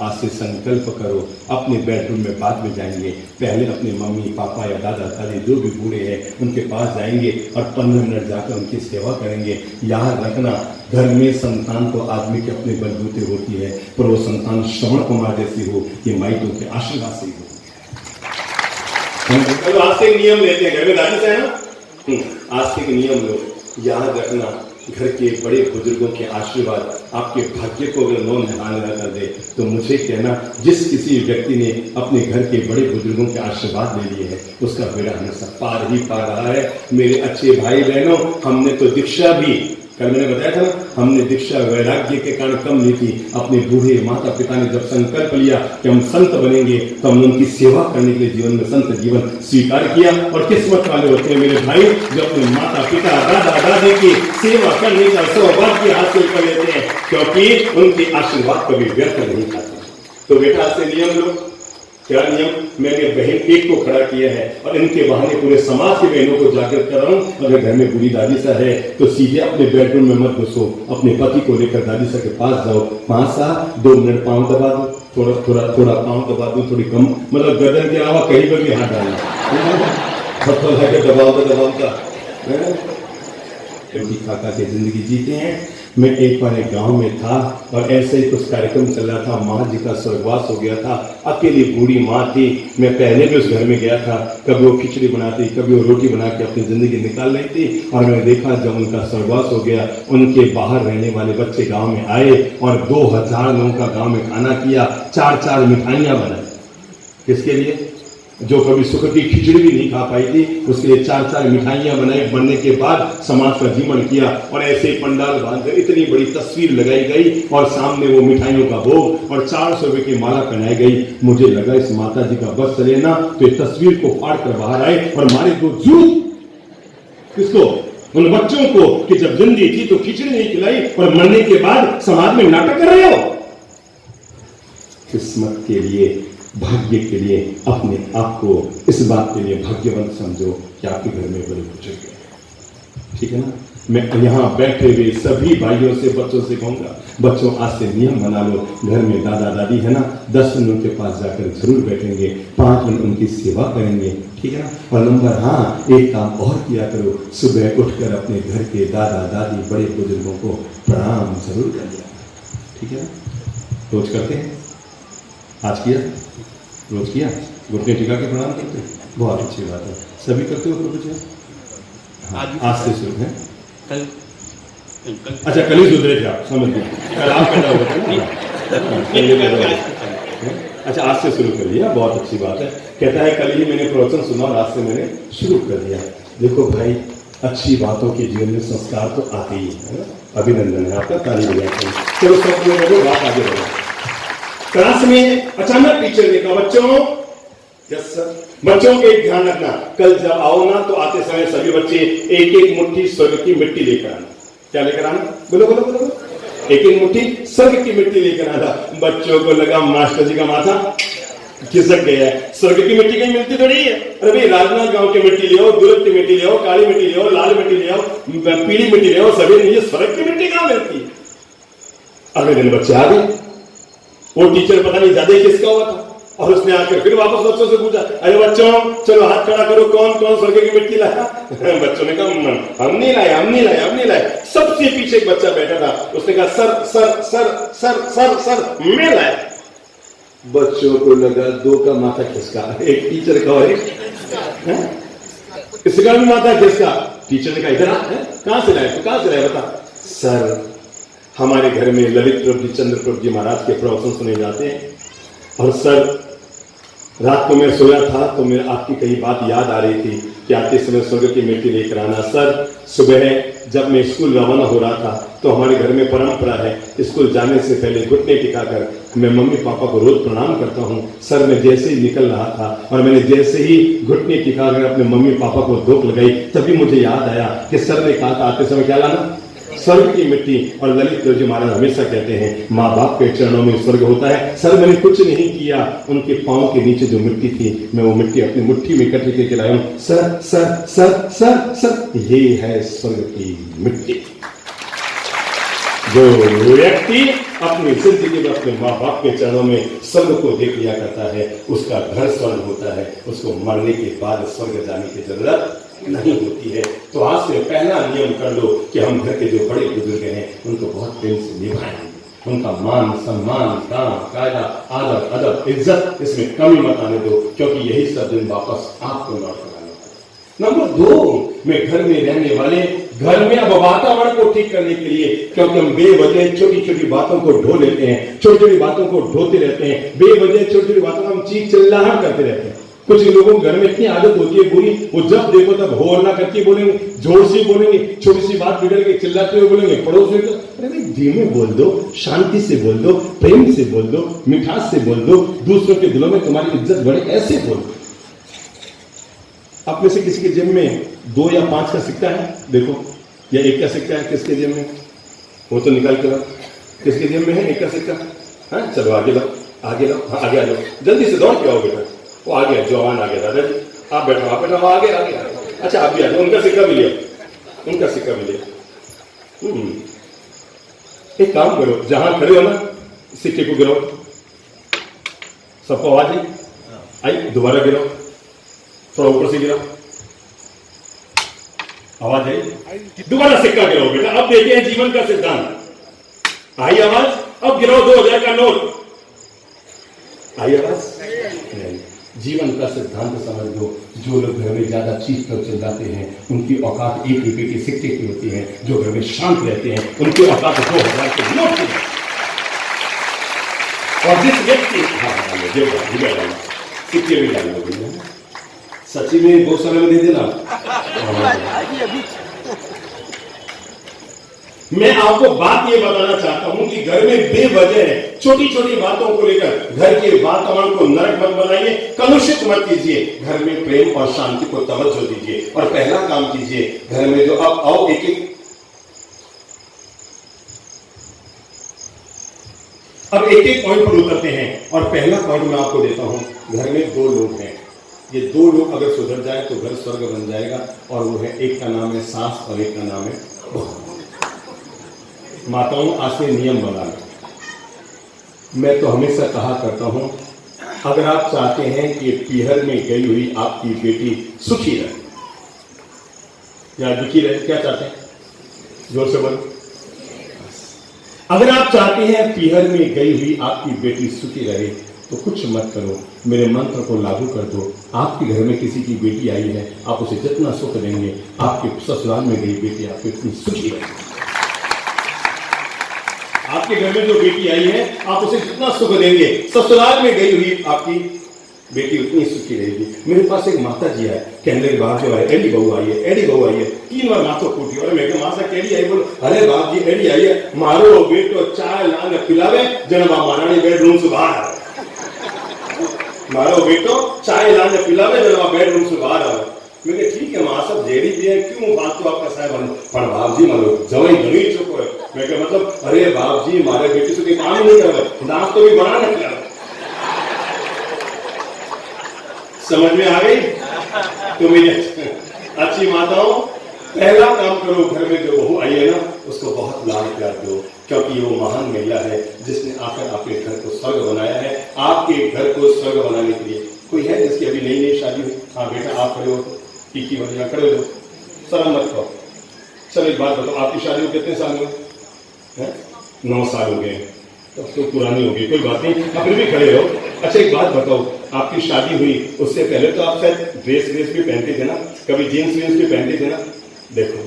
आज से संकल्प करो, अपने बेडरूम में बाद में जाएंगे, पहले अपने मम्मी पापा या दादा दादी जो भी बूढ़े हैं उनके पास जाएंगे और 15 मिनट जाकर उनकी सेवा करेंगे। याद रखना, घर में संतान तो आदमी के अपने बलबूते होती है, पर वो संतान श्रवण कुमार जैसी हो, ये माइटों के आशीर्वाद से ही हो। आज से नियम लेते हैं, घर में दादी से है ना, आज से नियम लो। याद रखना, घर के बड़े बुजुर्गों के आशीर्वाद आपके भाग्य को अगर नौ निहाल न कर दे तो मुझे कहना, जिस किसी व्यक्ति ने अपने घर के बड़े बुजुर्गों के आशीर्वाद ले लिए है उसका बेड़ा हमेशा पार ही पा रहा है। मेरे अच्छे भाई बहनों, हमने तो दीक्षा भी, कल मैंने बताया था, हमने दीक्षा वैराग्य के कारण कम ली थी। अपने बूढ़े माता पिता ने जब संकल्प लिया कि हम संत बनेंगे तो हमने उनकी सेवा करने के लिए जीवन में संत जीवन स्वीकार किया। और किस्मत वाले होते हैं मेरे भाई जो अपने माता पिता दादा दादी की सेवा करने का सौभाग्य हासिल कर लेते हैं, क्योंकि उनके आशीर्वाद कभी व्यर्थ नहीं जाते। तो बेटा से नियम लो। क्या नियम? मैंने बहन एक को खड़ा किया है और इनके बहाने पूरे समाज की बहनों को जागृत कर रहा हूं। अगर घर में बूढ़ी दादी सा है तो सीधे अपने बेडरूम में मत घुसो, अपने पति को लेकर दादी सा के पास जाओ, 2 मिनट पाँव दबा दो, थोड़ा पाँव दबा दो, थोड़ी कम, मतलब गर्दन के अलावा कहीं पर भी हाथ डालना, दबाव का काका की जिंदगी जीते हैं। मैं एक बार एक गांव में था और ऐसे ही कुछ कार्यक्रम चल रहा था, माँ जी का स्वर्गवास हो गया था, अकेली बूढ़ी माँ थी। मैं पहले भी उस घर में गया था, कभी वो खिचड़ी बनाती, कभी वो रोटी बना के अपनी जिंदगी निकाल रही थी। और मैंने देखा जब उनका स्वर्गवास हो गया, उनके बाहर रहने वाले बच्चे गाँव में आए और 2000 लोगों का गाँव में खाना किया, 4-4 मिठाइयाँ बनाई। किसके लिए? जो कभी सुख की खिचड़ी भी नहीं खा पाई थी, उसके लिए 4-4 मिठाइयां बनाई। बनने के बाद समाज का जीवन किया और ऐसे ही पंडाल बांध इतनी बड़ी तस्वीर लगाई गई और सामने वो मिठाइयों का भोग और 400 रुपए की माला पहनाई गई। मुझे लगा इस माता जी का बस चले ना तो इस तस्वीर को फाड़ कर बाहर आए और मारे 2 जूत किसको? उन बच्चों को कि जब जिंदगी थी तो खिचड़ी नहीं खिलाई और मरने के बाद समाज में नाटक कर रहे हो। किस्मत के लिए, भाग्य के लिए अपने आप को इस बात के लिए भाग्यवंत समझो कि आपके घर में बड़े बुजुर्ग हैं, ठीक है ना। मैं यहाँ बैठे हुए सभी भाइयों से, बच्चों से कहूँगा, बच्चों आज से नियम बना लो, घर में दादा दादी है ना, 10 मिनट उनके पास जाकर जरूर बैठेंगे, 5 मिनट उनकी सेवा करेंगे, ठीक है ना। और नंबर हाँ, एक काम और किया करो, सुबह उठकर अपने घर के दादा दादी बड़े बुजुर्गों को प्रणाम जरूर कर दिया, ठीक है ना। रोज करते हैं? आज किया? रोज किया? घुटने टिका के प्रणाम करते हैं? बहुत अच्छी बात है। सभी करते हो प्रभु जी? आज से शुरू है। अच्छा, कल ही सुधरे थे आप, समझ गए। कल आप पैदा हुए थे ना। अच्छा, आज से शुरू कर दिया, बहुत अच्छी बात है। कहता है कल ही मैंने प्रवचन सुना और आज से मैंने शुरू कर दिया। देखो भाई, अच्छी बातों के जीवन में संस्कार तो आते ही है ना। अभिनंदन है आपका, ताली बजाते हैं। चलो सब लोगों बात आगे बढ़ो। क्लास में अचानक टीचर ने कहा, बच्चों, यस सर, बच्चों के ध्यान रखना, कल जब आओ ना तो आते समय सभी बच्चे एक एक मुट्ठी स्वर्ग की मिट्टी लेकर आना। क्या लेकर आना? बोलो बोलो बोलो। एक एक मुट्ठी स्वर्ग की मिट्टी लेकर आना। बच्चों को लगा मास्टर जी का माथा खिसक गया है, स्वर्ग की मिट्टी कहीं मिलती तो नहीं है। अरे भाई, राजनाथ गांव की मिट्टी ले आओ, दुर्ग की मिट्टी ले आओ, काली मिट्टी ले आओ, लाल मिट्टी ले आओ, पीली मिट्टी ले आओ, सभी नहीं, स्वर्ग की मिट्टी कहां मिलती है? अगले दिन बच्चे आ गए, वो टीचर पता नहीं ज्यादा ही किसका हुआ था, और उसने आकर फिर वापस बच्चों से पूछा, अरे बच्चों चलो हाथ खड़ा करो, कौन कौन स्वर्ग की मिट्टी लाया? बच्चों ने कहा, हम नहीं लाए, हम नहीं लाए, हम नहीं लाए। सबसे पीछे एक बच्चा बैठा था, उसने कहा, sir sir sir sir sir sir मैं लाया। बच्चों को लगा दो का माथा खिसका, एक टीचर का और इसका भी माथा खिसका। टीचर ने कहा, इधर आ, कहां से लाए, कहां से लाए, बता। सर, हमारे घर में ललित प्रभु जी, चंद्र प्रभु जी महाराज के प्रवचन सुने जाते हैं, और सर रात को मैं सोया था तो मेरे आपकी कई बात याद आ रही थी कि आते समय स्वर्ग की मिट्टी लेकर आना। सर, सुबह जब मैं स्कूल रवाना हो रहा था तो हमारे घर में परंपरा है, स्कूल जाने से पहले घुटने टिकाकर मैं मम्मी पापा को रोज प्रणाम करता हूँ। सर, मैं जैसे ही निकल रहा था और मैंने जैसे ही घुटने टिकाकर अपने मम्मी पापा को धोख लगाई, तभी मुझे याद आया कि सर ने कहा था आते समय क्या लाना? स्वर्ग की मिट्टी। और ललित प्रभु जी महाराज हमेशा कहते हैं, माँ बाप के चरणों में स्वर्ग होता है। सर, मैंने कुछ नहीं किया, उनके पांव के नीचे जो मिट्टी थी, मैं वो मिट्टी अपनी मुट्ठी में इकट्ठी करके लाया हूं। Sir sir sir sir sir, ये है स्वर्ग की मिट्टी। जो व्यक्ति अपनी जिंदगी में अपने माँ बाप के चरणों में स्वर्ग को देख लिया करता है, उसका घर स्वर्ग होता है, उसको मरने के बाद स्वर्ग जाने की जरूरत नहीं होती है। तो आज से पहला नियम कर लो कि हम घर के जो बड़े बुजुर्ग हैं उनको बहुत प्रेम से निभाएंगे, उनका मान सम्मान, काम कायदा, आदर अदब इज्जत, इसमें कमी मत आने दो, क्योंकि यही सब दिन वापस आपको लौट कर आना है। नंबर 2, मैं घर में रहने वाले घर में अब वातावरण को ठीक करने के लिए, क्योंकि हम बेवजह छोटी छोटी बातों को ढो लेते हैं, छोटी छोटी बातों को ढोते रहते हैं, बेवजह छोटी छोटी बातों को हम चीख चिल्लाहट करते रहते हैं। कुछ लोगों के घर में इतनी आदत होती है बुरी, वो जब देखो तब हो ना करके बोलेंगे, जोर से बोलेंगे, छोटी सी बात बिगड़ के चिल्लाते हुए बोलेंगे, पड़ोस में तो अरे भाई धीमे बोल दो, शांति से बोल दो, प्रेम से बोल दो, मिठास से बोल दो, दूसरों के दिलों में तुम्हारी इज्जत बढ़े, ऐसे बोल दो। आप में से किसी के जेब में 2 या 5 का सिक्का है? देखो, या 1 का सिक्का है किसके जेब में? वो तो निकाल के लाओ। किसके जेब में है 1 का सिक्का? हाँ, चलो आगे लाओ, आगे लाओ, हाँ आगे आ जाओ, जल्दी से दौड़ के आओ बेटा। वो आ गया, जवान आ गया, दादाजी आप बैठो, आप बैठो, आगे आगे। अच्छा, आप भी आ जाओ, उनका सिक्का भी लिया, उनका सिक्का भी लिया। एक काम करो, जहां खड़े हो ना, सिक्के को गिराओ, सबको आवाज आई, दोबारा गिराओ, थोड़ा ऊपर से गिराओ, आवाज आई, दोबारा सिक्का गिराओ बेटा। अब देखते हैं जीवन का सिद्धांत। आई आवाज? अब गिराओ 2000 का नोट। आई आवाज? जीवन का सिद्धांत समझ लो। जो लोग घर में ज्यादा चीख कर चिल्लाते हैं उनकी औकात 1 रुपए के सिक्के की होती है, जो घर में शांत रहते हैं उनकी औकात 2000 के नोट की। और जिस व्यक्ति सिक्के भी डालो, सच्ची में 200 में दे देना। मैं आपको बात ये बताना चाहता हूं कि घर में बेवजह छोटी छोटी बातों को लेकर घर के वातावरण को नरक मत बनाइए, कलुषित मत कीजिए। घर में प्रेम और शांति को तवज्जो दीजिए और पहला काम कीजिए घर में जो अब आओ एक एक पॉइंट पर उतरते हैं। और पहला पॉइंट मैं आपको देता हूं, घर में 2 लोग हैं, ये 2 लोग अगर सुधर जाए तो घर स्वर्ग बन जाएगा। और वो है, एक का नाम है सास और एक का नाम है माताओं, आज से नियम बना लो। मैं तो हमेशा कहा करता हूं, अगर आप चाहते हैं कि पीहर में गई हुई आपकी बेटी सुखी रहे या दुखी रहे, क्या चाहते हैं? जोर से बोलो। अगर आप चाहते हैं पीहर में गई हुई आपकी बेटी सुखी रहे तो कुछ मत करो, मेरे मंत्र को लागू कर दो। आपके घर में किसी की बेटी आई है, आप उसे जितना सुख देंगे, आपके ससुराल में गई बेटी आपको इतनी सुखी रहेगी। आपके घर में जो बेटी आई है, आप उसे जितना सुख देंगे, ससुराल में गई हुई आपकी बेटी उतनी सुखी रहेगी। मेरे पास एक माता जी है, कहने लगे बाप जो है एडी बहू आई है, एडी बहू आई है। 3 बार माथो फूटी और मैं मां से केड़ी आई, बोलो अरे बाप जी एडी आई है, मारो बेटो चाय लाने पिलावे जनवा महारानी बेडरूम से बाहर आवे। मारो बेटो चाय लाने पिलावे जनवा बेडरूम से बाहर आवे। मैं कहा ठीक है मां सब जेडी भी है, क्यों बात तो आपका साहब पर बाप जी मारो जवाई गणी चुप है। मैं कहा मतलब अरे बाप जी मारे बेटी से काम नहीं कर रहे, नाम तो भी बना न खिला। समझ में आ गई? तो मेरी अच्छी माताओं, पहला काम करो, घर में जो बहू आई है ना उसको बहुत लाड प्यार दो, क्योंकि वो महान महिला है जिसने आकर आपके घर को स्वर्ग बनाया है। आपके घर को स्वर्ग बनाने के लिए कोई है जिसकी अभी नई नई शादी हुई? हाँ बेटा आप खड़े हो, टीकी बजना खड़े हो, शर्म मत करो। चलो एक बात बताओ, आपकी शादी को कितने साल हुए? 9 साल हो गए, तब तो पुरानी होगी, कोई बात नहीं, आप फिर भी खड़े रहो। अच्छा एक बात बताओ, आपकी शादी हुई उससे पहले तो आप शायद ड्रेस भी पहनते थे ना, कभी जीन्स भी पहनते थे ना? देखो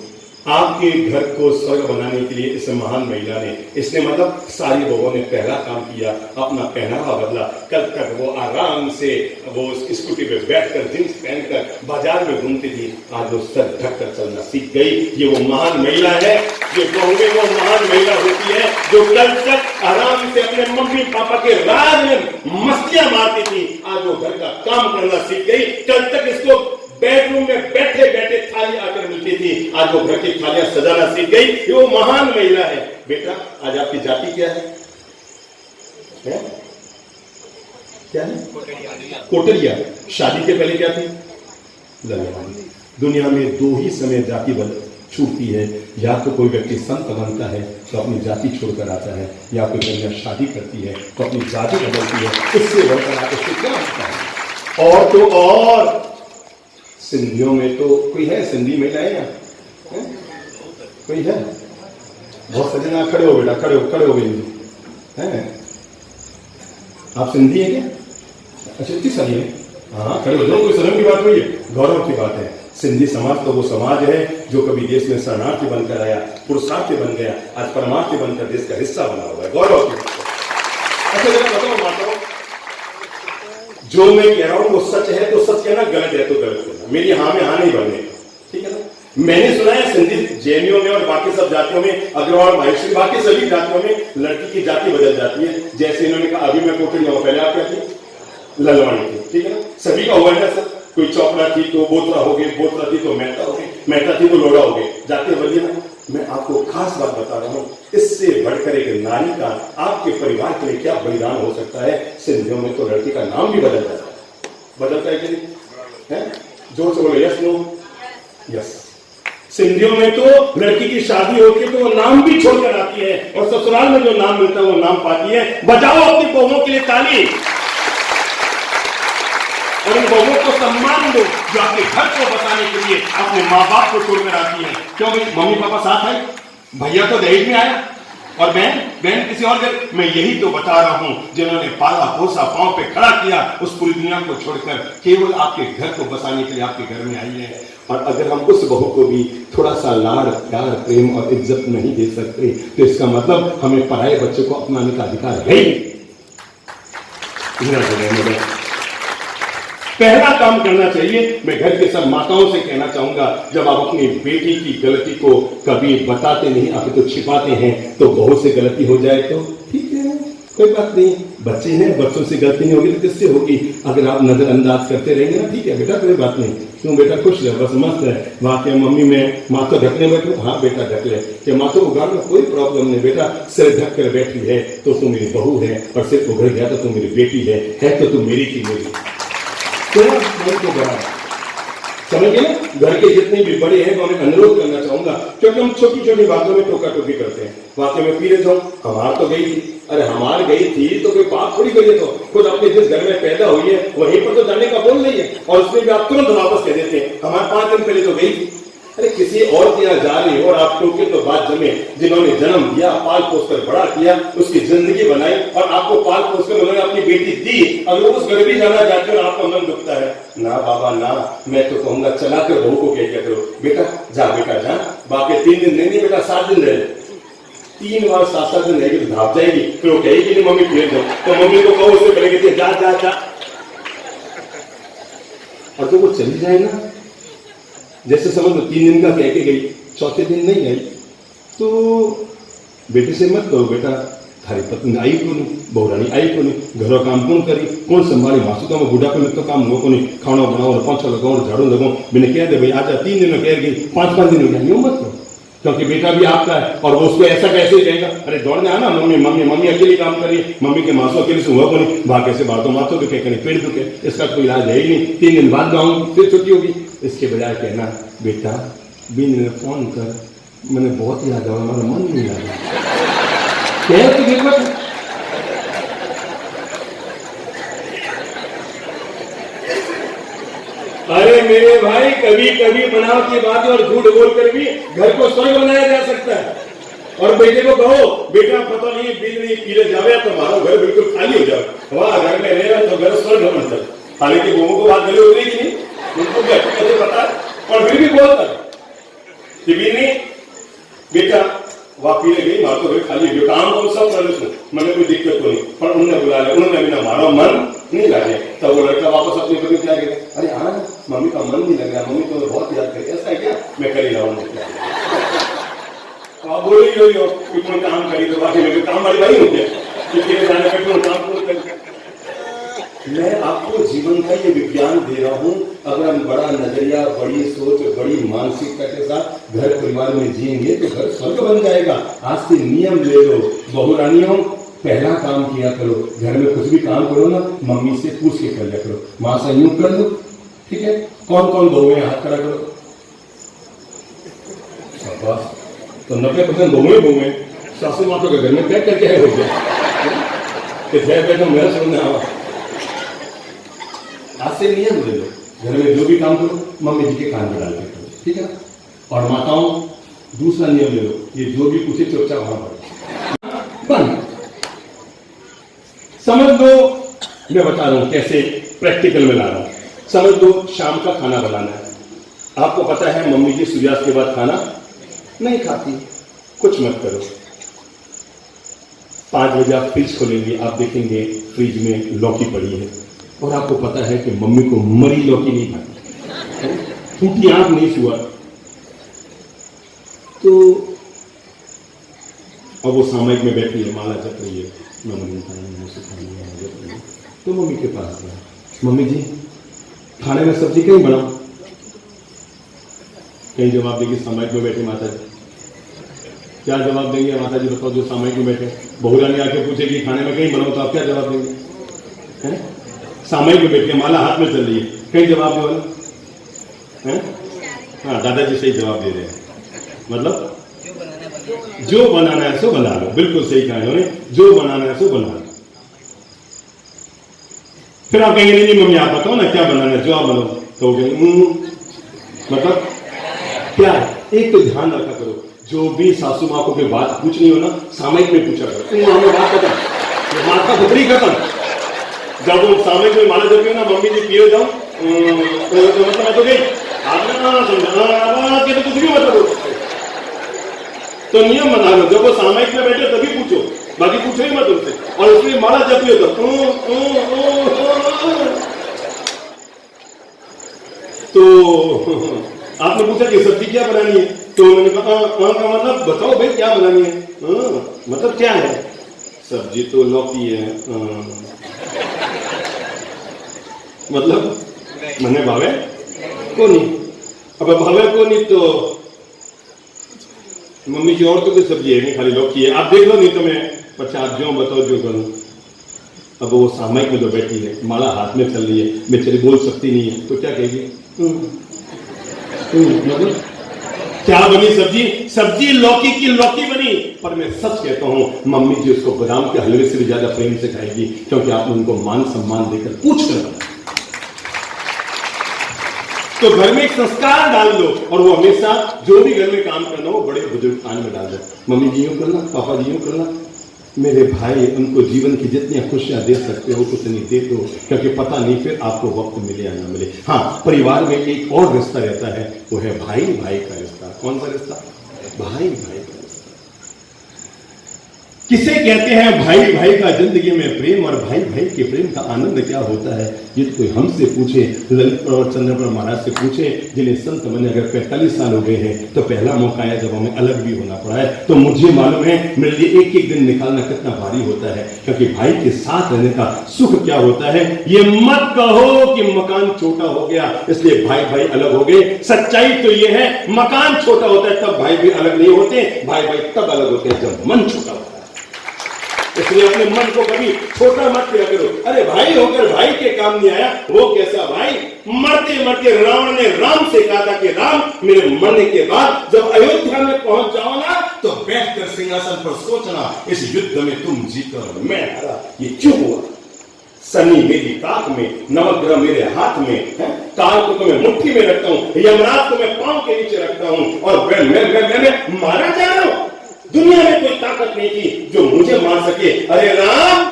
आपके घर को स्वर्ग बनाने के लिए इस महान महिला ने, इसने मतलब सारी लोगों ने पहला काम किया, अपना पहनावा बदला। कल तक वो आराम से वो स्कूटी पे बैठकर जींस पहनकर बाजार में घूमती थी, आज वो सर ढककर चलना सीख गई। ये वो महान महिला है, ये बहुएं वो महान महिला होती है जो कल तक आराम से अपने मम्मी पापा के राज में मस्तियां मारती थी, आज वो घर का काम करना सीख गई। कल तक इसको बेडरूम में बैठे बैठे थाली आकर मिलती थी, आज वो घर की थालियां सजाना सीख गई। ये वो महान महिला है। बेटा आज आपकी जाति क्या है? क्या है? कोटरिया। शादी के पहले क्या थी? लल्लवानी। दुनिया में 2 ही समय जाति छूटती है, या तो कोई व्यक्ति संत बनता है तो अपनी जाति छोड़कर आता है, या कोई कन्या शादी करती है तो अपनी जाति बदलती है। इससे बढ़कर आप उससे क्या होता है? और तो और सिंधियों में तो कोई है, सिंधी महिलाएं यहाँ कोई है? बहुत सजना खड़े हो बेटा, खड़े हो गए हैं। आप सिंधी हैं क्या? अच्छा इतनी सारी है, हाँ खड़े हो जाओ, कोई शर्म की बात नहीं है, गौरव की बात है। सिंधी समाज तो वो समाज है जो कभी देश में शरणार्थी बनकर आया, पुरुषार्थी बन गया, आज परमार्थी बनकर देश का हिस्सा बना हुआ है, गौरव की बात है। अच्छा जरा बताओ माताओं, जो मैं कह रहा हूं वो सच है तो सच कहना, गलत है तो गलत कहना, मेरी हाँ में हाँ नहीं बनने, ठीक है ना? मैंने सुना है सिंधी जैनियों में और बाकी सब जातियों में, अग्रवाल महर्षि बाकी सभी जातियों में लड़की की जाति बदल जाती है। जैसे इन्होंने कहा अभी मैं कोटरी हूं, पहले आप क्या थी? ललवाणी थी, ठीक है ना? सभी का हुआ है सर, कोई चौपड़ा थी तो बोतरा हो गई, बोतरा थी तो मेहता हो गई, मेहता थी तो लोड़ा हो गई, जाति बदली ना। मैं आपको खास बात बता रहा हूं, इससे बढ़कर एक नारी का आपके परिवार के लिए क्या बलिदान हो सकता है। सिंधियों में तो लड़की का नाम भी बदल जाता है, बदलता है कि नहीं? जोर से बोलो यस नो यस। सिंधियों में तो लड़की की शादी होती है तो वो नाम भी छोड़कर आती है, और ससुराल में जो नाम मिलता है वो नाम पाती है। बजाओ अपनी बहुओं के लिए ताली, और इन बहुओं को सम्मान दो जो आपके घर को बसाने के लिए अपने माँ बाप को छोड़कर आती है। क्यों भाई मम्मी पापा साथ है, भैया तो दहेज में आया और बहन किसी और घर। मैं यही तो बता रहा हूं, जिन्होंने पाला पोसा पांव पे खड़ा किया उस पूरी दुनिया को छोड़कर केवल आपके घर को बसाने के लिए आपके घर में आई है। और अगर हम उस बहू को भी थोड़ा सा लाड़ प्यार प्रेम और इज्जत नहीं दे सकते तो इसका मतलब हमें पराये बच्चे को अपनाने का अधिकार है ही। पहला काम करना चाहिए, मैं घर के सब माताओं से कहना चाहूंगा, जब आप अपनी बेटी की गलती को कभी बताते नहीं, आप तो छिपाते हैं, तो बहू से गलती हो जाए तो ठीक है, कोई बात नहीं, बच्चे हैं, बच्चों से गलती नहीं होगी तो किससे होगी? अगर आप नजरअंदाज करते रहेंगे ना, ठीक है बेटा कोई बात नहीं, क्यों बेटा खुश रहे, बस मस्त है। वहां के मम्मी में माँ तो ढकने बैठो, हाँ बेटा ढक ले, कि माँ तो उगाड़ में कोई प्रॉब्लम नहीं, बेटा सिर ढक कर बैठी है तो तू मेरी बहू है, और सिर उगड़ गया तो तू मेरी बेटी है तो तू मेरी की मेरी। समझ गए ना? घर के जितने भी बड़े हैं तो मैं अनुरोध करना चाहूंगा, क्योंकि हम छोटी छोटी बातों में टोका टोकी करते हैं। वाकई में पीड़ित हो, हमार तो गई थी, अरे हमार गई थी तो कोई पाप थोड़ी गई है, तो खुद अपने जिस घर में पैदा हुई है वहीं पर तो जाने का बोल रही है, और उसमें भी आप तुरंत वापस कह देते हैं हमारे 5 दिन पहले तो गई थी। अरे किसी और के यहाँ जा रही हो और आप टोके तो बात जमे, जिन्होंने जन्म दिया, पाल पोस कर बड़ा किया, उसकी जिंदगी बनाई और आपको पाल पोस कर उन्होंने अपनी बेटी दी, अगर उस घर भी जाना चाहते हो और आपका मन दुखता है, ना बाबा ना, मैं तो कहूंगा चला कर बहू को कह करो बेटा जा बेटा जा, बाकी 3 दिन नहीं बेटा 7 दिन रहे, 3 बार 7 दिन रहेगी तो भाग जाएगी, फिर वो कहेगी नहीं मम्मी फिर दो, तो मम्मी को कहो उससे पहले कहती है जा जा जा, और तो वो चली जाए ना, जैसे समझ लो 3 दिन का कह के गई, 4थे दिन नहीं गई, तो बेटे से मत कहो बेटा थारी पत्नी आई को नहीं, बहुरानी आई को नहीं, घरों काम कौन करी, कौन संभाली, मासू तो बुढ़ापे में तो काम हो को नहीं, खाना बनाओ, पोछा लगाओ, झाड़ू लगाओ, मैंने कह दे भाई आजा 3 दिन में कह गई, 5-5 दिन हो गया, यूं मत करो, क्योंकि बेटा भी आपका है और वो उसको ऐसा कैसे ही कहेगा, अरे दौड़ने आना मम्मी मम्मी मम्मी अकेली काम करिए, मम्मी के मासू अकेले से हुआ को नहीं, भाग कैसे बाहर तो माथों दुखे कहीं पेट दुखे, इसका कोई इलाज है ही नहीं, 3 दिन बाद जाऊँ फिर छुट्टी होगी, इसके बजाय कहना बेटा 20 दिन में फोन कर, मैंने बहुत याद आया, हमारा मन नहीं लगा, कह तो देखो। अरे मेरे भाई कभी कभी बनाव की बात और झूठ बोलकर भी घर को स्वर्ग बनाया जा सकता है, और बेटे को कहो बेटा पता नहीं बिजली पीले जावे तो हमारा घर बिल्कुल खाली हो जाए, वाह घर में रहेगा तो घर स्वर्ग बन जाए, हालांकि बहुओं को बात गली उतरेगी नहीं, उनको कैसे पता, और फिर भी बोलता नहीं बेटा वहां पीने गई मार तो खाली जो काम को सब कर लो, मैंने कोई दिक्कत तो नहीं, पर उन्होंने बुला लिया, उन्होंने बिना मारा मन नहीं लगे, तब वो लड़का वापस अपनी पत्नी क्या गया, अरे हाँ मम्मी का मन नहीं लग रहा, मम्मी तो बहुत याद करी, ऐसा है क्या, मैं कर ही रहा हूँ, आप बोल रही हो इतना काम करी तो बाकी मेरे काम वाली भाई हो गया, जाने का काम पूरा कर, मैं आपको जीवन का ये विज्ञान दे रहा हूं, अगर हम बड़ा नजरिया, बड़ी सोच, बड़ी मानसिकता के साथ घर परिवार में जिएंगे तो घर स्वर्ग बन जाएगा। आज से नियम ले लो, बहुरानियों पहला काम किया करो, घर में कुछ भी काम करो ना मम्मी से पूछ के कर लिया करो, माँ से यूं कर लो, ठीक है? कौन कौन बहुएं हैं हाथ खड़ा करो, बस तो 90% बहुएं, सासू माँ तो घर में पैक करके हो गया, मेरा समझ आवा। आज से नियम ले लो, घर में जो भी काम करो मम्मी जी के कान में डाल के करो, ठीक है? और माताओं दूसरा नियम ले लो, ये जो भी पूछे चुपचाप वहां पर समझ लो, मैं बता रहा हूं कैसे प्रैक्टिकल में ला रहा हूं। समझ लो शाम का खाना बनाना है, आपको पता है मम्मी जी सूर्यास्त के बाद खाना नहीं खाती, कुछ मत करो, 5 बजे आप फ्रिज खोलेंगे, आप देखेंगे फ्रिज में लौकी पड़ी है, और आपको पता है कि मम्मी को मरी लौकी नहीं खाती, टूटी आंख नहीं छुआ, तो अब वो सामयिक में बैठी है, माला जप रही है, तो मम्मी के पास गया, मम्मी जी खाने में सब्जी कहीं बनाओ, कहीं जवाब देगी सामयिक में बैठे माता जी, क्या जवाब देंगे माता जी बताओ, जो सामयिक में बैठे, बहुरानी आके पूछेगी खाने में कहीं बनाओ तो आप क्या जवाब देंगे? सामयिक में बैठ के माला हाथ में चल रही है, कहीं जवाब दे वाला, हाँ दादाजी सही जवाब दे रहे हैं, मतलब जो बनाना है सो बना लो, बिल्कुल सही कहा उन्होंने, जो बनाना है सो बना लो। फिर आप कहेंगे नहीं मम्मी आप बताओ ना क्या बनाना है, जो आप बनाओ, तो मतलब क्या, एक तो ध्यान रखा करो, जो भी सासू माँ को कोई बात पूछनी हो ना सामयिक में पूछा करो, हमें बात खत्म, माता खुपड़ी खत्म, जब वो सामयिक में माला जब ना मम्मी जी पिए जाओ तो मतलब तो गई समझा तो कुछ भी मतलब, तो नियम बना लो, जब वो सामयिक में बैठे तभी पूछो, बाकी पूछो ही मत उनसे, और उसमें माला जब तो आपने पूछा कि सब्जी क्या बनानी है, तो मैंने कहा का मतलब बताओ भाई क्या बनानी है, मतलब क्या है, सब्जी तो लौकी है, मतलब मैंने भावे को नहीं, अब भावे को नहीं तो मम्मी की और तो कोई सब्जी है नहीं, खाली लौकी है, आप देख लो नहीं तो मैं 50 जो बताओ जो करूं। अब वो सामयिक में जो बैठी है, माला हाथ में चल रही है, बेचारी बोल सकती नहीं है, तो क्या कहेगी? मतलब क्या बनी सब्जी? सब्जी लौकी की लौकी बनी। पर मैं सच कहता हूं, मम्मी जी उसको बादाम के हलवे से भी ज्यादा प्रेम से खाएगी, क्योंकि आपने उनको मान सम्मान देकर पूछ कर। तो घर में एक संस्कार डाल दो, और वो हमेशा जो भी घर में काम करना हो बड़े बुजुर्ग कान में डाल दो। मम्मी जी यूं करना, पापा जी यूं करना, मेरे भाई उनको जीवन की जितनी खुशियां दे सकते हो उतनी दे दो, क्योंकि पता नहीं फिर आपको वक्त मिले या ना मिले। हाँ, परिवार में एक और रिश्ता रहता है, वो है भाई भाई का रिश्ता। कौन सा रिश्ता? भाई भाई का रिश्ता। किसे कहते हैं भाई भाई का जिंदगी में प्रेम, और भाई भाई के प्रेम का आनंद क्या होता है, ये तो कोई हमसे पूछे, ललित और चंद्रपुर महाराज से पूछे, जिन्हें संत बने अगर 45 साल हो गए हैं, तो पहला मौका है जब हमें अलग भी होना पड़ा है। तो मुझे मालूम है मेरे लिए एक एक दिन निकालना कितना भारी होता है, क्योंकि भाई के साथ रहने का सुख क्या होता है। ये मत कहो कि मकान छोटा हो गया इसलिए भाई भाई अलग हो गए। सच्चाई तो ये है, मकान छोटा होता है तब भाई भी अलग नहीं होते, भाई भाई तब अलग होते हैं जब मन छोटा होता है। इसलिए अपने मन को कभी छोटा मत किया करो। अरे भाई होकर भाई के काम नहीं आया, वो कैसा भाई? मरते मरते रावण ने राम से कहा था कि राम, मेरे मरने के बाद जब अयोध्या में पहुंच जाओ ना, तो बैठकर सिंहासन पर सोचना, इस युद्ध में तुम जीतो और मैं हारा। ये क्यों हुआ? शनि मेरी ताक में, नवग्रह मेरे हाथ में, काल को मैं मुट्ठी में रखता हूँ, यमराज को मैं पांव के नीचे रखता हूँ, और मैं मारा जा रहा हूं। दुनिया में कोई ताकत नहीं थी जो मुझे मार सके। अरे राम,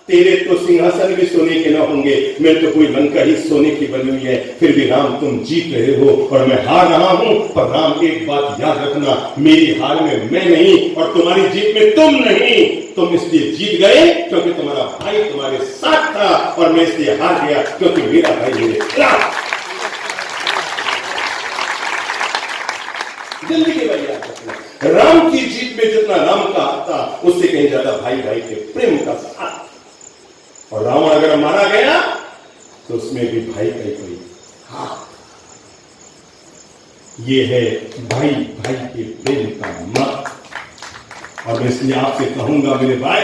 तेरे तो सिंहासन भी सोने के ना होंगे, मेरे तो कोई लंका ही सोने की बनी हुई है, फिर भी राम तुम जीत रहे हो और मैं हार रहा हूं। पर राम एक बात याद रखना, मेरी हार में मैं नहीं और तुम्हारी जीत में तुम नहीं। तुम इसलिए जीत गए क्योंकि तुम्हारा भाई तुम्हारे साथ था, और मैं इसलिए हार गया क्योंकि मेरा भाई मेरे खिलाफ। जिंदगी में याद रखना, राम की जीत में जितना राम का हाथ था, उससे कहीं ज्यादा भाई भाई के प्रेम का साथ। और रावण अगर मारा गया तो उसमें भी भाई का ही कोई हाथ। ये है भाई भाई के प्रेम का मत। और मैं इसलिए आपसे कहूंगा मेरे भाई,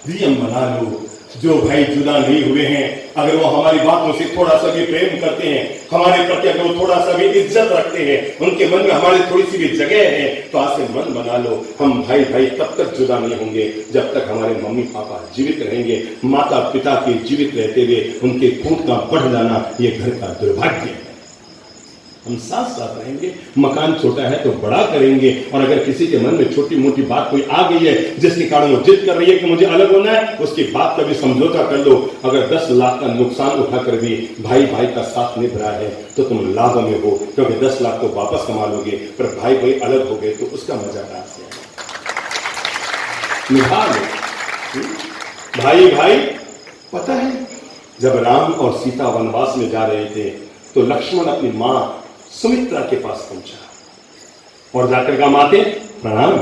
नियम बना लो। जो भाई जुदा नहीं हुए हैं, अगर वो हमारी बातों से थोड़ा सा भी प्रेम करते हैं, हमारे प्रति अगर वो थोड़ा सा भी इज्जत रखते हैं, उनके मन में हमारी थोड़ी सी भी जगह है, तो आज से मन बना लो, हम भाई भाई तब तक जुदा नहीं होंगे जब तक हमारे मम्मी पापा जीवित रहेंगे। माता पिता के जीवित रहते हुए उनके खून का बढ़ जाना ये घर का दुर्भाग्य है। हम साथ साथ रहेंगे, मकान छोटा है तो बड़ा करेंगे, और अगर किसी के मन में छोटी मोटी बात कोई आ गई है जिसके कारण वो जिद कर रही है कि मुझे अलग होना है, उसकी बात का भी समझौता कर लो। अगर 10 लाख का नुकसान उठाकर भी भाई भाई का साथ निभ रहा है तो तुम लाभ में हो, क्योंकि 10 लाख तो वापस कमा लोगे, पर भाई भाई अलग हो गए तो उसका मजा कहां से है? निभा लो भाई भाई। पता है जब राम और सीता वनवास में जा रहे थे तो लक्ष्मण अपनी मां सुमित्रा के पास पहुंचा और जाकर कहा, माते प्रणाम।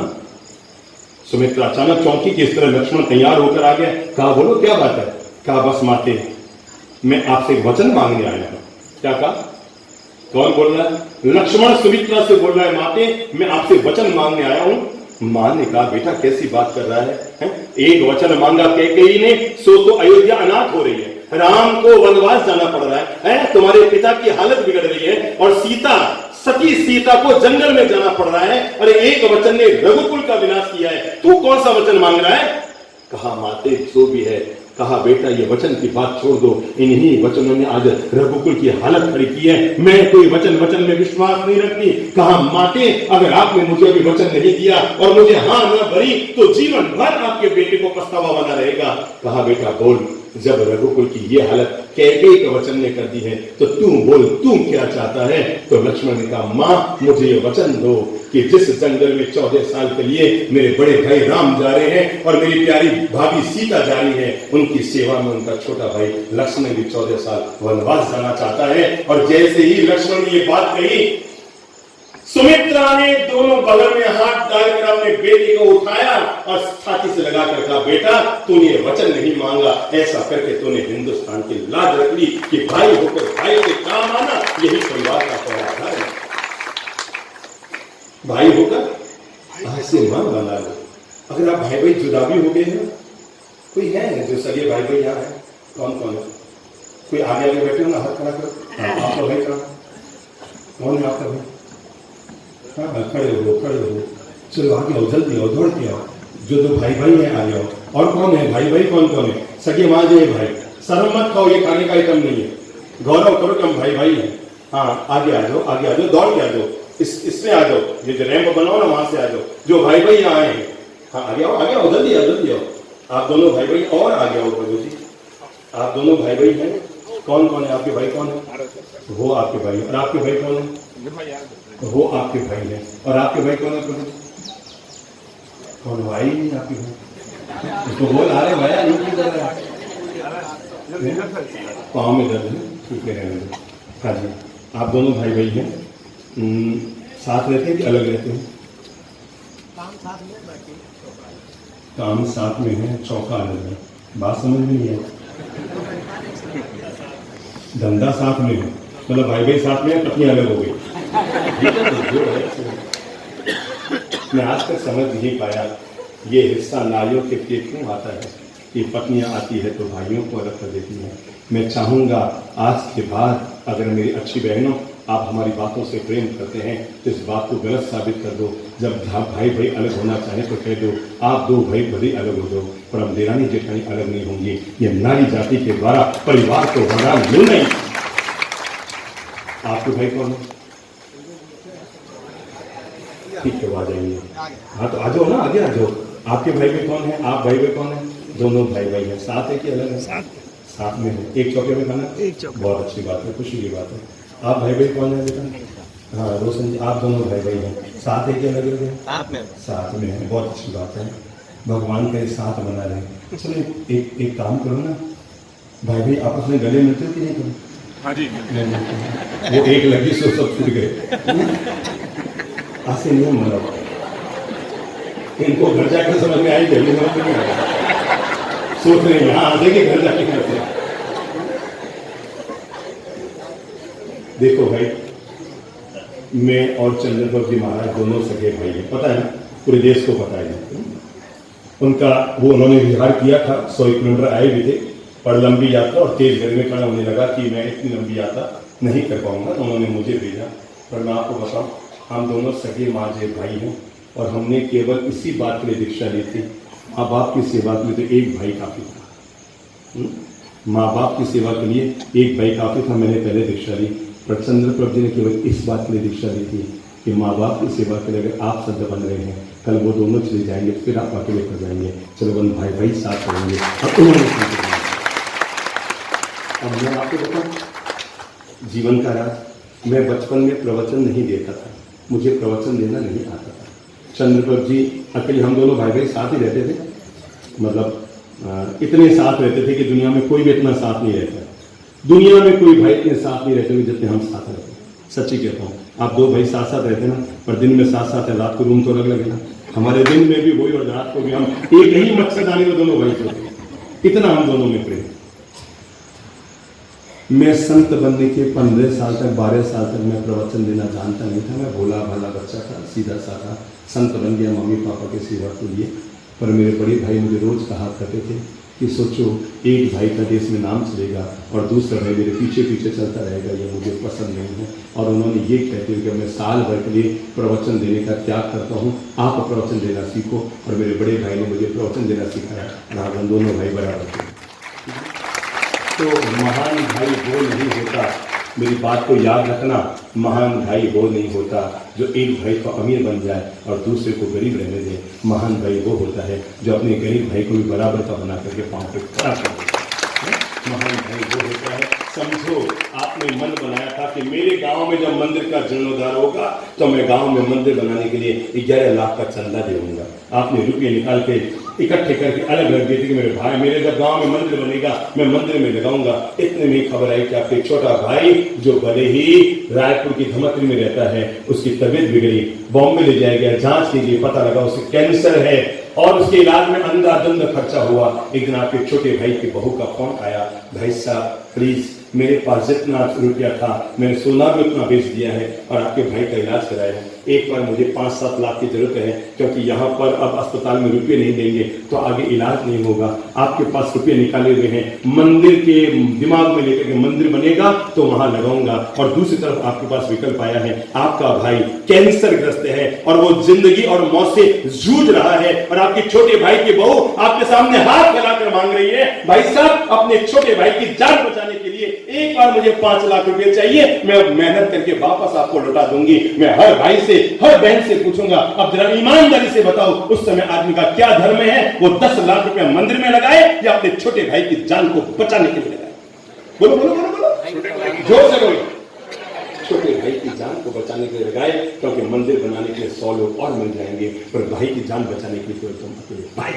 सुमित्रा अचानक चौंकी कि इस तरह लक्ष्मण तैयार होकर आ गया। कहा, बोलो क्या बात है? कहा, बस माते मैं आपसे वचन मांगने आया हूं। क्या कहा? कौन बोल रहा है? लक्ष्मण सुमित्रा से बोल रहा है, माते मैं आपसे वचन मांगने आया हूं। मां ने कहा, बेटा कैसी बात कर रहा है? एक वचन मांगा कैकेयी ने, सो तो अयोध्या अनाथ हो रही है, राम को वनवास जाना पड़ रहा है, तुम्हारे पिता की हालत बिगड़ रही है, और सती सीता को जंगल में जाना पड़ रहा है, और एक वचन ने रघुकुल का विनाश किया है, तू कौन सा वचन मांग रहा है? कहा, माते जो भी है। कहा, बेटा ये वचन की बात छोड़ दो, इन्हीं वचनों ने आज रघुकुल की हालत खड़ी की है, मैं कोई वचन में विश्वास नहीं रखती। कहा, माते अगर आपने मुझे अभी वचन नहीं दिया और मुझे हाँ न भरी तो जीवन भर आपके बेटे को पछतावा बना रहेगा। कहा, बेटा बोल, जब रघुकुल की ये हालत कैकेयी के वचन ने कर दी है तो तू बोल, तू क्या चाहता है? तो लक्ष्मण ने कहा, मां मुझे ये वचन दो कि जिस जंगल में 14 साल के लिए मेरे बड़े भाई राम जा रहे हैं और मेरी प्यारी भाभी सीता जा रही है, उनकी सेवा में उनका छोटा भाई लक्ष्मण भी 14 साल वनवास जाना चाहता है। और जैसे ही लक्ष्मण ने ये बात कही, सुमित्रा ने दोनों बगल में हाथ डालकर अपने बेटे को उठाया और छाती से लगाकर कहा, बेटा तूने वचन नहीं मांगा, ऐसा करके तूने हिंदुस्तान की लाज रख ली कि भाई होकर भाई के काम आना, यही परिवार का पहला है। भाई होकर आज से मन बना लो। अगर आप भाई भाई जुदा भी हो गए हैं, कोई है जो सगे भाई भाई यहाँ है? कौन कौन है? कोई आगे आगे बैठे हो ना, हाथ खड़ा करो। आप तो भाई कहाँ? कौन है आपका भाई? हाँ खड़े हो खड़े हो, चलो आगे आओ, जल्दी आओ, दौड़ के आओ। जो दो भाई भाई हैं आ जाओ। और कौन है भाई भाई, कौन कौन है? सगे माँ जो है भाई, शर्म मत खाओ, ये खाने का आइटम नहीं है, गौरव करो कि हम भाई भाई हैं। हाँ आगे आ जाओ, आगे आ जाओ, दौड़ के आ जाओ, इसमें आ जाओ, ये जो रैंप बनाओ ना वहां से आ जाओ, जो भाई भाई यहाँ आए हैं। हाँ आगे आओ, जल्दी आओ, जल्दी आओ। आप दोनों भाई भाई और आगे आओ प्रभु जी, आप दोनों भाई भाई हैं। कौन कौन है आपके भाई, कौन है? वो आपके भाई, और आपके भाई कौन है? वो आपके भाई हैं। और आपके भाई कौन है प्रभु जी? कौन भाई नहीं आपके भाई? उसको बोल आ रहे भाई, नहीं कर रहा है, पाँव में दर्द है, ठीक है रहने दो। हाँ जी, आप दोनों भाई भाई हैं, साथ रहते हैं कि अलग रहते हैं? काम साथ में है, चौका अलग है। बात समझ में नहीं है? धंधा साथ में है, मतलब भाई भाई साथ में, पत्नी अलग हो गई। मैं आज तक समझ नहीं पाया ये हिस्सा नारियों के लिए क्यों आता है कि पत्नियां आती है तो भाइयों को अलग कर देती हैं। मैं चाहूँगा आज के बाद अगर मेरी अच्छी बहनों आप हमारी बातों से प्रेम करते हैं तो इस बात को गलत साबित कर दो। जब भाई भाई अलग होना चाहे तो कह दो आप दो भाई भले अलग हो जाओ, पर हम देरानी जेठानी अलग नहीं होंगी। ये नारी जाति के द्वारा परिवार को वरदान मिल नहीं। आपके भाई कौन है? ठीक है, आ जाएंगे। हाँ तो आ जाओ ना, आगे आ जाओ। आपके भाई भाई कौन है? आप भाई भाई कौन है? दोनों भाई भाई हैं। साथ है कि अलग है? साथ में है। एक चौके में खाना? एक चौके। बहुत अच्छी बात है, खुशी की बात है। आप भाई भाई कौन है बेटा? हाँ रोशन जी, आप दोनों भाई भाई हैं। साथ है कि अलग अलग है? साथ में है, बहुत अच्छी बात है। भगवान का साथ बना रहे। चलो एक काम करो ना, भाई भाई आपस में गले मिलते हो कि नहीं करो? हाँ जी, वो एक लगी सो सब छूट गए। ऐसे नहीं मतलब इनको घर जाकर समझ में आई, जल्दी समझ में नहीं आया, सोच रहे हैं हाँ देखिए घर जाके करते हैं। देखो भाई, मैं और चंद्रप्रभ जी महाराज दोनों सगे भाई हैं, पता है ना, पूरे देश को पता है। उनका वो उन्होंने विहार किया था, 100 किलोमीटर आए भी थे, पर लंबी यात्रा और तेज गर्मी में कारण उन्हें लगा कि मैं इतनी लंबी यात्रा नहीं कर पाऊंगा, तो उन्होंने मुझे भेजा। पर मैं आपको बताऊं, हम दोनों सगे मांझे भाई हैं और हमने केवल इसी बात के लिए दीक्षा ली थी, माँ बाप की सेवा के लिए तो एक भाई काफी था। माँ बाप की सेवा के लिए एक भाई काफी था, मैंने पहले दीक्षा ली। पर चंद्रप्रभ जी ने केवल इस बात के लिए दीक्षा ली थी कि माँ बाप की सेवा के लिए अगर आप सदा बन रहे हैं, कल वो दोनों चले जाएंगे, फिर आप अकेले कर जाएंगे, चलो बन भाई भाई साथ करेंगे। अब मैं आपको बताऊं जीवन का राज, मैं बचपन में प्रवचन नहीं देता था, मुझे प्रवचन देना नहीं आता था। चंद्रप्रभ जी अकेले, हम दोनों भाई भाई साथ ही रहते थे, मतलब इतने साथ रहते थे कि दुनिया में कोई भी इतना साथ नहीं रहता। दुनिया में कोई भाई इतने साथ नहीं रहते जितने हम साथ रहते। सच्ची कहता हूँ, आप दो भाई साथ साथ रहते ना, पर दिन में साथ साथ है, रात को रूम तो अलग लगे ना। हमारे दिन में भी वही और रात को भी हम एक ही मच्छरदानी में दोनों भाई थे, इतना हम दोनों में प्रेम। मैं संत बनने के 15 साल तक 12 साल तक मैं प्रवचन देना जानता नहीं था। मैं भोला भाला बच्चा था, सीधा साधा। संत बन गया मम्मी पापा के सेवा के लिए। पर मेरे बड़े भाई मुझे रोज कहा करते थे कि सोचो, एक भाई का देश में नाम चलेगा और दूसरा भाई मेरे पीछे पीछे चलता रहेगा, ये मुझे पसंद नहीं है। और उन्होंने ये कहते हुए कि मैं साल भर के लिए प्रवचन देने का त्याग करता हूँ, आप प्रवचन देना सीखो। और मेरे बड़े भाई ने मुझे प्रवचन देना सिखाया, और हम दोनों भाई बराबर थे। तो महान भाई वो नहीं होता, मेरी बात को याद रखना, महान भाई वो नहीं होता जो एक भाई को अमीर बन जाए और दूसरे को गरीब रहने दे। महान भाई वो होता है जो अपने गरीब भाई को भी बराबर का बना करके पाँव पे खड़ा कर देता है। महान भाई वो होता है, समझो आपने मन बनाया था कि मेरे गांव में जब मंदिर का जीर्णोद्धार होगा तो मैं गांव में मंदिर बनाने के लिए 11 लाख का चंदा दूंगा। आपने रुपये निकाल के इकट्ठे करके अलग रख दिए थे कि मेरे भाई, मेरे जब गांव में मंदिर बनेगा मैं मंदिर में लगाऊंगा। इतने में खबर आई कि आपके छोटा भाई जो भले ही रायपुर की धमतरी में रहता है, उसकी तबीयत बिगड़ी, बॉम्बे ले जाया गया, जांच के लिए पता लगा उसे कैंसर है और उसके इलाज में अंधाधुंध खर्चा हुआ। एक दिन आपके छोटे भाई की बहू का फोन आया, भाई साहब प्लीज मेरे पास जितना रुपया था मैंने सोना भी उतना बेच दिया है और आपके भाई का इलाज कराया है। एक बार मुझे 5-7 लाख की जरूरत है, क्योंकि यहाँ पर अब अस्पताल में रुपये नहीं देंगे तो आगे इलाज नहीं होगा। आपके पास रुपये निकाले हुए हैं, मंदिर के दिमाग में लेकर के मंदिर बनेगा तो वहां लगाऊंगा। और दूसरी तरफ आपके पास विकल्प आया है, आपका भाई कैंसर ग्रस्त है और वो जिंदगी और मौत से जूझ रहा है और आपके छोटे भाई की बहू आपके सामने हाथ फैलाकर मांग रही है, भाई साहब अपने छोटे भाई की जान बचाने के लिए एक बार मुझे 5 लाख रुपए चाहिए, मैं मेहनत करके वापस आपको लौटा दूंगी। मैं हर भाई से हर बहन से पूछूंगा, अब जरा ईमानदारी से बताओ उस समय आदमी का क्या धर्म है? वो 10 लाख रुपए मंदिर में लगाए या अपने छोटे भाई की जान को बचाने के लिए लगाए? बोलो बोलो बोलो बोलो, जोर से बोलो। छोटे भाई की जान को बचाने के लिए लगाए, क्योंकि मंदिर बनाने के लिए 100 लोग और मिल जाएंगे, पर भाई की जान बचाने के लिए तुम अकेले भाई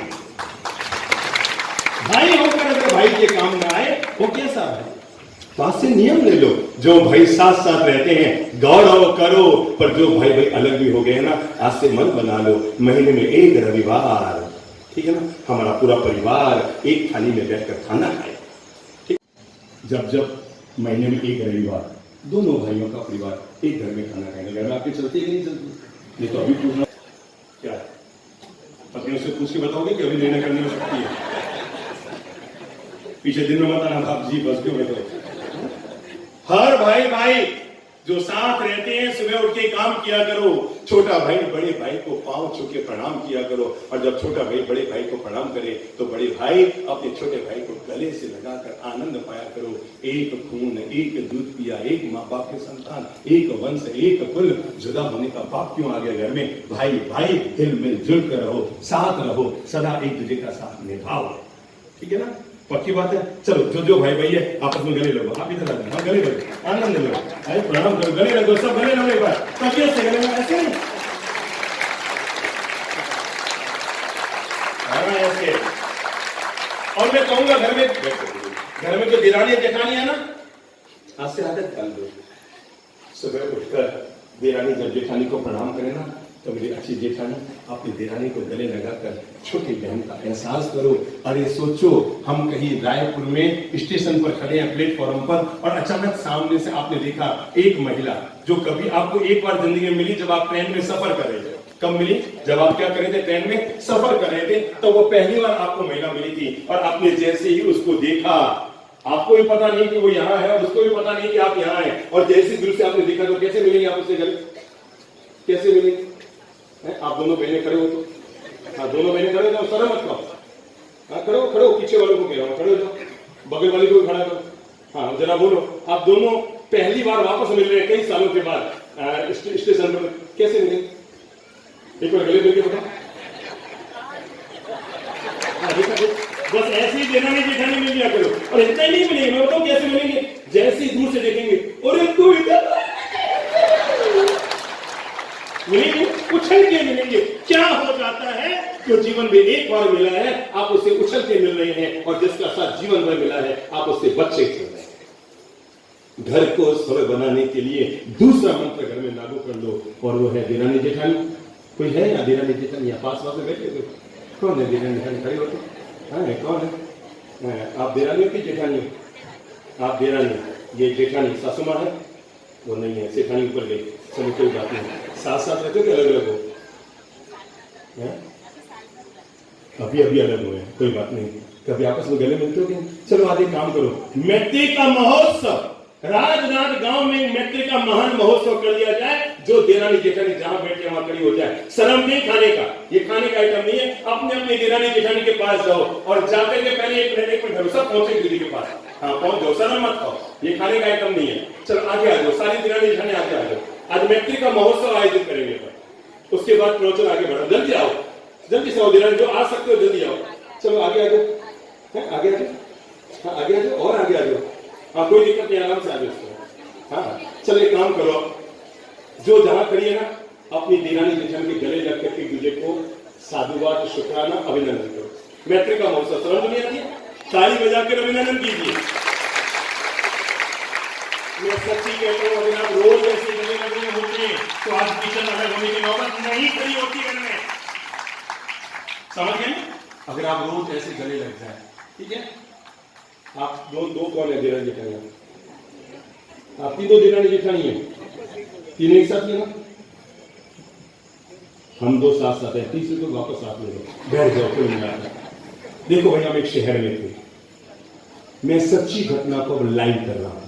होकर अगर भाई के काम में आए वो कैसा है? तो आज से नियम ले लो, जो भाई साथ साथ रहते हैं गौरव करो, पर जो भाई भाई अलग भी हो गए ना, आज से मन बना लो, महीने में एक रविवार, ठीक है ना, हमारा पूरा परिवार एक थाली में बैठकर खाना खाए। ठीक, जब जब महीने में एक रविवार दोनों भाइयों का परिवार एक घर में खाना खाएंगे, घर में आपके चलती है कि नहीं चलती? ये तो अभी पूछना क्या पत्नियों से पूछ के बताओगे कि अभी निर्णय करने में सकती है? पीछे दिन में मत आना आप जी, बस क्यों बैठो। हर भाई भाई जो साथ रहते हैं सुबह उठ के काम किया करो, छोटा भाई बड़े भाई को पांव छू के प्रणाम किया करो, और जब छोटा भाई बड़े भाई को प्रणाम करे तो बड़े भाई अपने छोटे भाई को गले से लगाकर आनंद पाया करो। एक खून, एक दूध पिया, एक माँ बाप के संतान, एक वंश, एक कुल, जुदा होने का बाप क्यों आ गया घर में? भाई भाई हिल मिल जुल कर रहो, साथ रहो, सदा एक दूसरे का साथ निभाओ, ठीक है ना? पक्की बात है। चलो जो जो भाई भाई है आपस में गले लगो, आप इधर आ जाओ, गले लगो, आनंद लो, भाई प्रणाम करो, गले लगो, सब गले लगो एक बार, तबियत से गले लगो, ऐसे नहीं, ऐसे। और मैं कहूंगा घर में जो दिरानी जेठानी है ना, आज से आदत डाल दो, सुबह उठकर दिरानी जब जेठानी को प्रणाम करे ना, तो मेरी अच्छी जेठानी अपनी दिरानी को गले लगाकर छोटी बहन का एहसास करो। अरे सोचो, हम कहीं रायपुर में स्टेशन पर खड़े हैं प्लेटफॉर्म पर, और अचानक सामने से आपने देखा एक महिला जो कभी आपको एक बार जिंदगी में मिली, जब आप ट्रेन में सफर कर रहे थे। कब मिली? जब आप क्या कर रहे थे? ट्रेन में सफर कर रहे थे, तो वो पहली बार आपको महिला मिली थी, और आपने जैसे ही उसको देखा, आपको भी पता नहीं कि वो यहाँ है और उसको भी पता नहीं कि आप यहाँ हैं, और जैसे दूर से आपने देखा तो कैसे मिलेंगे आप उससे? गले कैसे मिलेंगे? आप दोनों बहनें खड़े हो तो, हाँ दोनों बहनें खड़े हो, शर्म मत करो, हाँ खड़ो, पीछे वालों को कह रहा हूँ खड़े हो जाओ, बगल वाले को भी खड़ा करो, हाँ जरा बोलो, आप दोनों पहली बार वापस मिल रहे हैं कई सालों के बाद स्टेशन पर, कैसे मिले? एक बार गले मिलके बताओ। बस ऐसे ही देना नहीं जेठानी मिल गया करो, और इतना ही नहीं मिलेंगे, मैं बताऊँ कैसे मिलेंगे? जैसे ही दूर से देखेंगे, और तू इधर मिलेंगे, उछल के मिलेंगे। क्या हो जाता है? जो जीवन में एक बार मिला है आप उससे उछल के मिल रहे हैं, और जिसका साथ जीवन भर मिला है आप उससे बच्चे खेल रहे हैं। घर को स्वर्ग बनाने के लिए दूसरा मंत्र घर में लागू कर लो, और वो है दिरानी जेठानी। कोई है या दिरानी जेठानी? या पास में बैठे हुए कौन है? दिरानी जेठानी खड़ी होती है, कौन है? आप दिरानी की जेठानी? आप दिरानी, ये जेठानी सासू माँ है? वो नहीं है, जेठानी ऊपर गई। चलो कोई बात नहीं, साथ साथ रहते हो कि अलग अलग हो? अभी अभी अलग हुए, कोई बात नहीं, कभी आपस में गले मिलते हो कि? चलो आज एक काम करो, मैत्री का महोत्सव, राजनाथ गांव में मैत्री का महान महोत्सव कर लिया जाए, जो देरानी जेठानी जहां बैठे वहां खड़ी हो जाए। शर्म नहीं खाने का, ये खाने का आइटम नहीं है। अपने अपने देरानी जेठानी के पास जाओ, और जाते के पहले एक मिनट सब पहुंचे दीदी के पास, हाँ पहुंच जाओ, शर्म मत खाओ, ये खाने का आइटम नहीं है। चलो आगे आ जाओ, सारी देरानी जेठानी आगे आ जाओ, आज मैत्री का महोत्सव आयोजित करेंगे। उसके बाद प्रवचन आगे बढ़ो, जल्दी आओ, जल्दी से आओ दिरानी, जो आ सकते हो जल्दी आओ। चलो आगे आ जाओ, आगे आ जाओ, हाँ आगे आ जाओ, और आगे आ जाओ, हाँ कोई दिक्कत नहीं, आराम से आ जाओ। हाँ चलो एक काम करो, जो जहां खड़ी है ना, अपनी दिरानी जेठानी के गले लग करके एक दूसरे को साधुवाद, शुक्राना, अभिनंदन करो। मैत्री का महोत्सव समझ नहीं आती? ताली बजा कर अभिनंदन कीजिए। मैं सच्ची कहता हूँ, अगर आप रोज ऐसे गले लगने होते तो आज किचन अलग होने की नौबत नहीं खड़ी होती घर में, समझ गए? अगर आप रोज ऐसे गले लग जाए, ठीक है? आप दो कौन है दिरानी जेठानी? आप तीनों देरानी जेठानी है, तीनों एक साथ लेना, हम दो साथ साथ हैं, तीसरे तो वापस साथ ले लो, बैठ जाओ, कोई नहीं आता। देखो भाई, हम एक शहर में थे, मैं सच्ची घटना को लाइव कर रहा हूं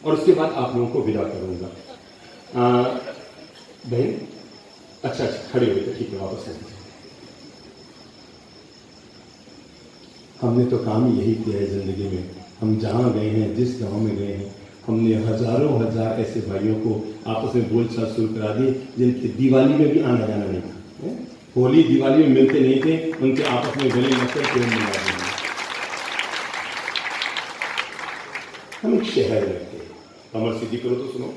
और उसके बाद आप लोगों को विदा करूंगा। बहन अच्छा खड़े हुए थे, ठीक है, वापस आइए। हमने तो काम ही यही किया है जिंदगी में, हम जहां गए हैं, जिस गांव में गए हैं, हमने हजारों हजार ऐसे भाइयों को आपस में बोलचाल शुरू करा दी जिनके दिवाली में भी आना जाना नहीं था, होली दिवाली में मिलते नहीं थे, उनके आपस में गले लगकर प्रेम मिला देंगे। हम एक शहर में थे, अमर सिद्धि करो तो सुनो।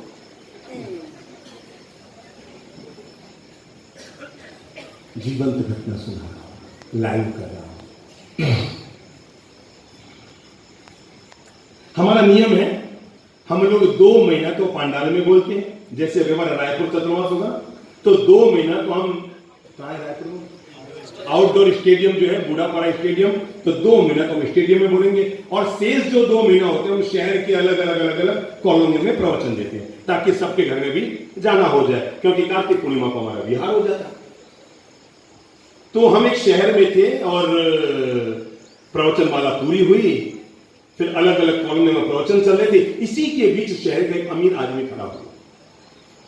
जीवंत घटना सुना रहा हूं, लाइव कर रहा हूं। हमारा नियम है, हम लोग 2 महीना तो पांडाल में बोलते हैं, जैसे हमारा रायपुर चतुर्मास होगा तो 2 महीना तो हम कहाँ है रायपुर में आउटडोर स्टेडियम जो है बूढ़ापाड़ा स्टेडियम, तो 2 महीना तो हम स्टेडियम में बोलेंगे और शेष जो 2 महीना होते हैं हम शहर के अलग अलग कॉलोनी में प्रवचन देते हैं ताकि सबके घर में भी जाना हो जाए, क्योंकि कार्तिक पूर्णिमा को हमारा बिहार हो जाता। तो हम एक शहर में थे और प्रवचन माला पूरी हुई, फिर अलग अलग कॉलोनी में प्रवचन चल रहे थे। इसी के बीच शहर का एक अमीर आदमी खड़ा हुआ,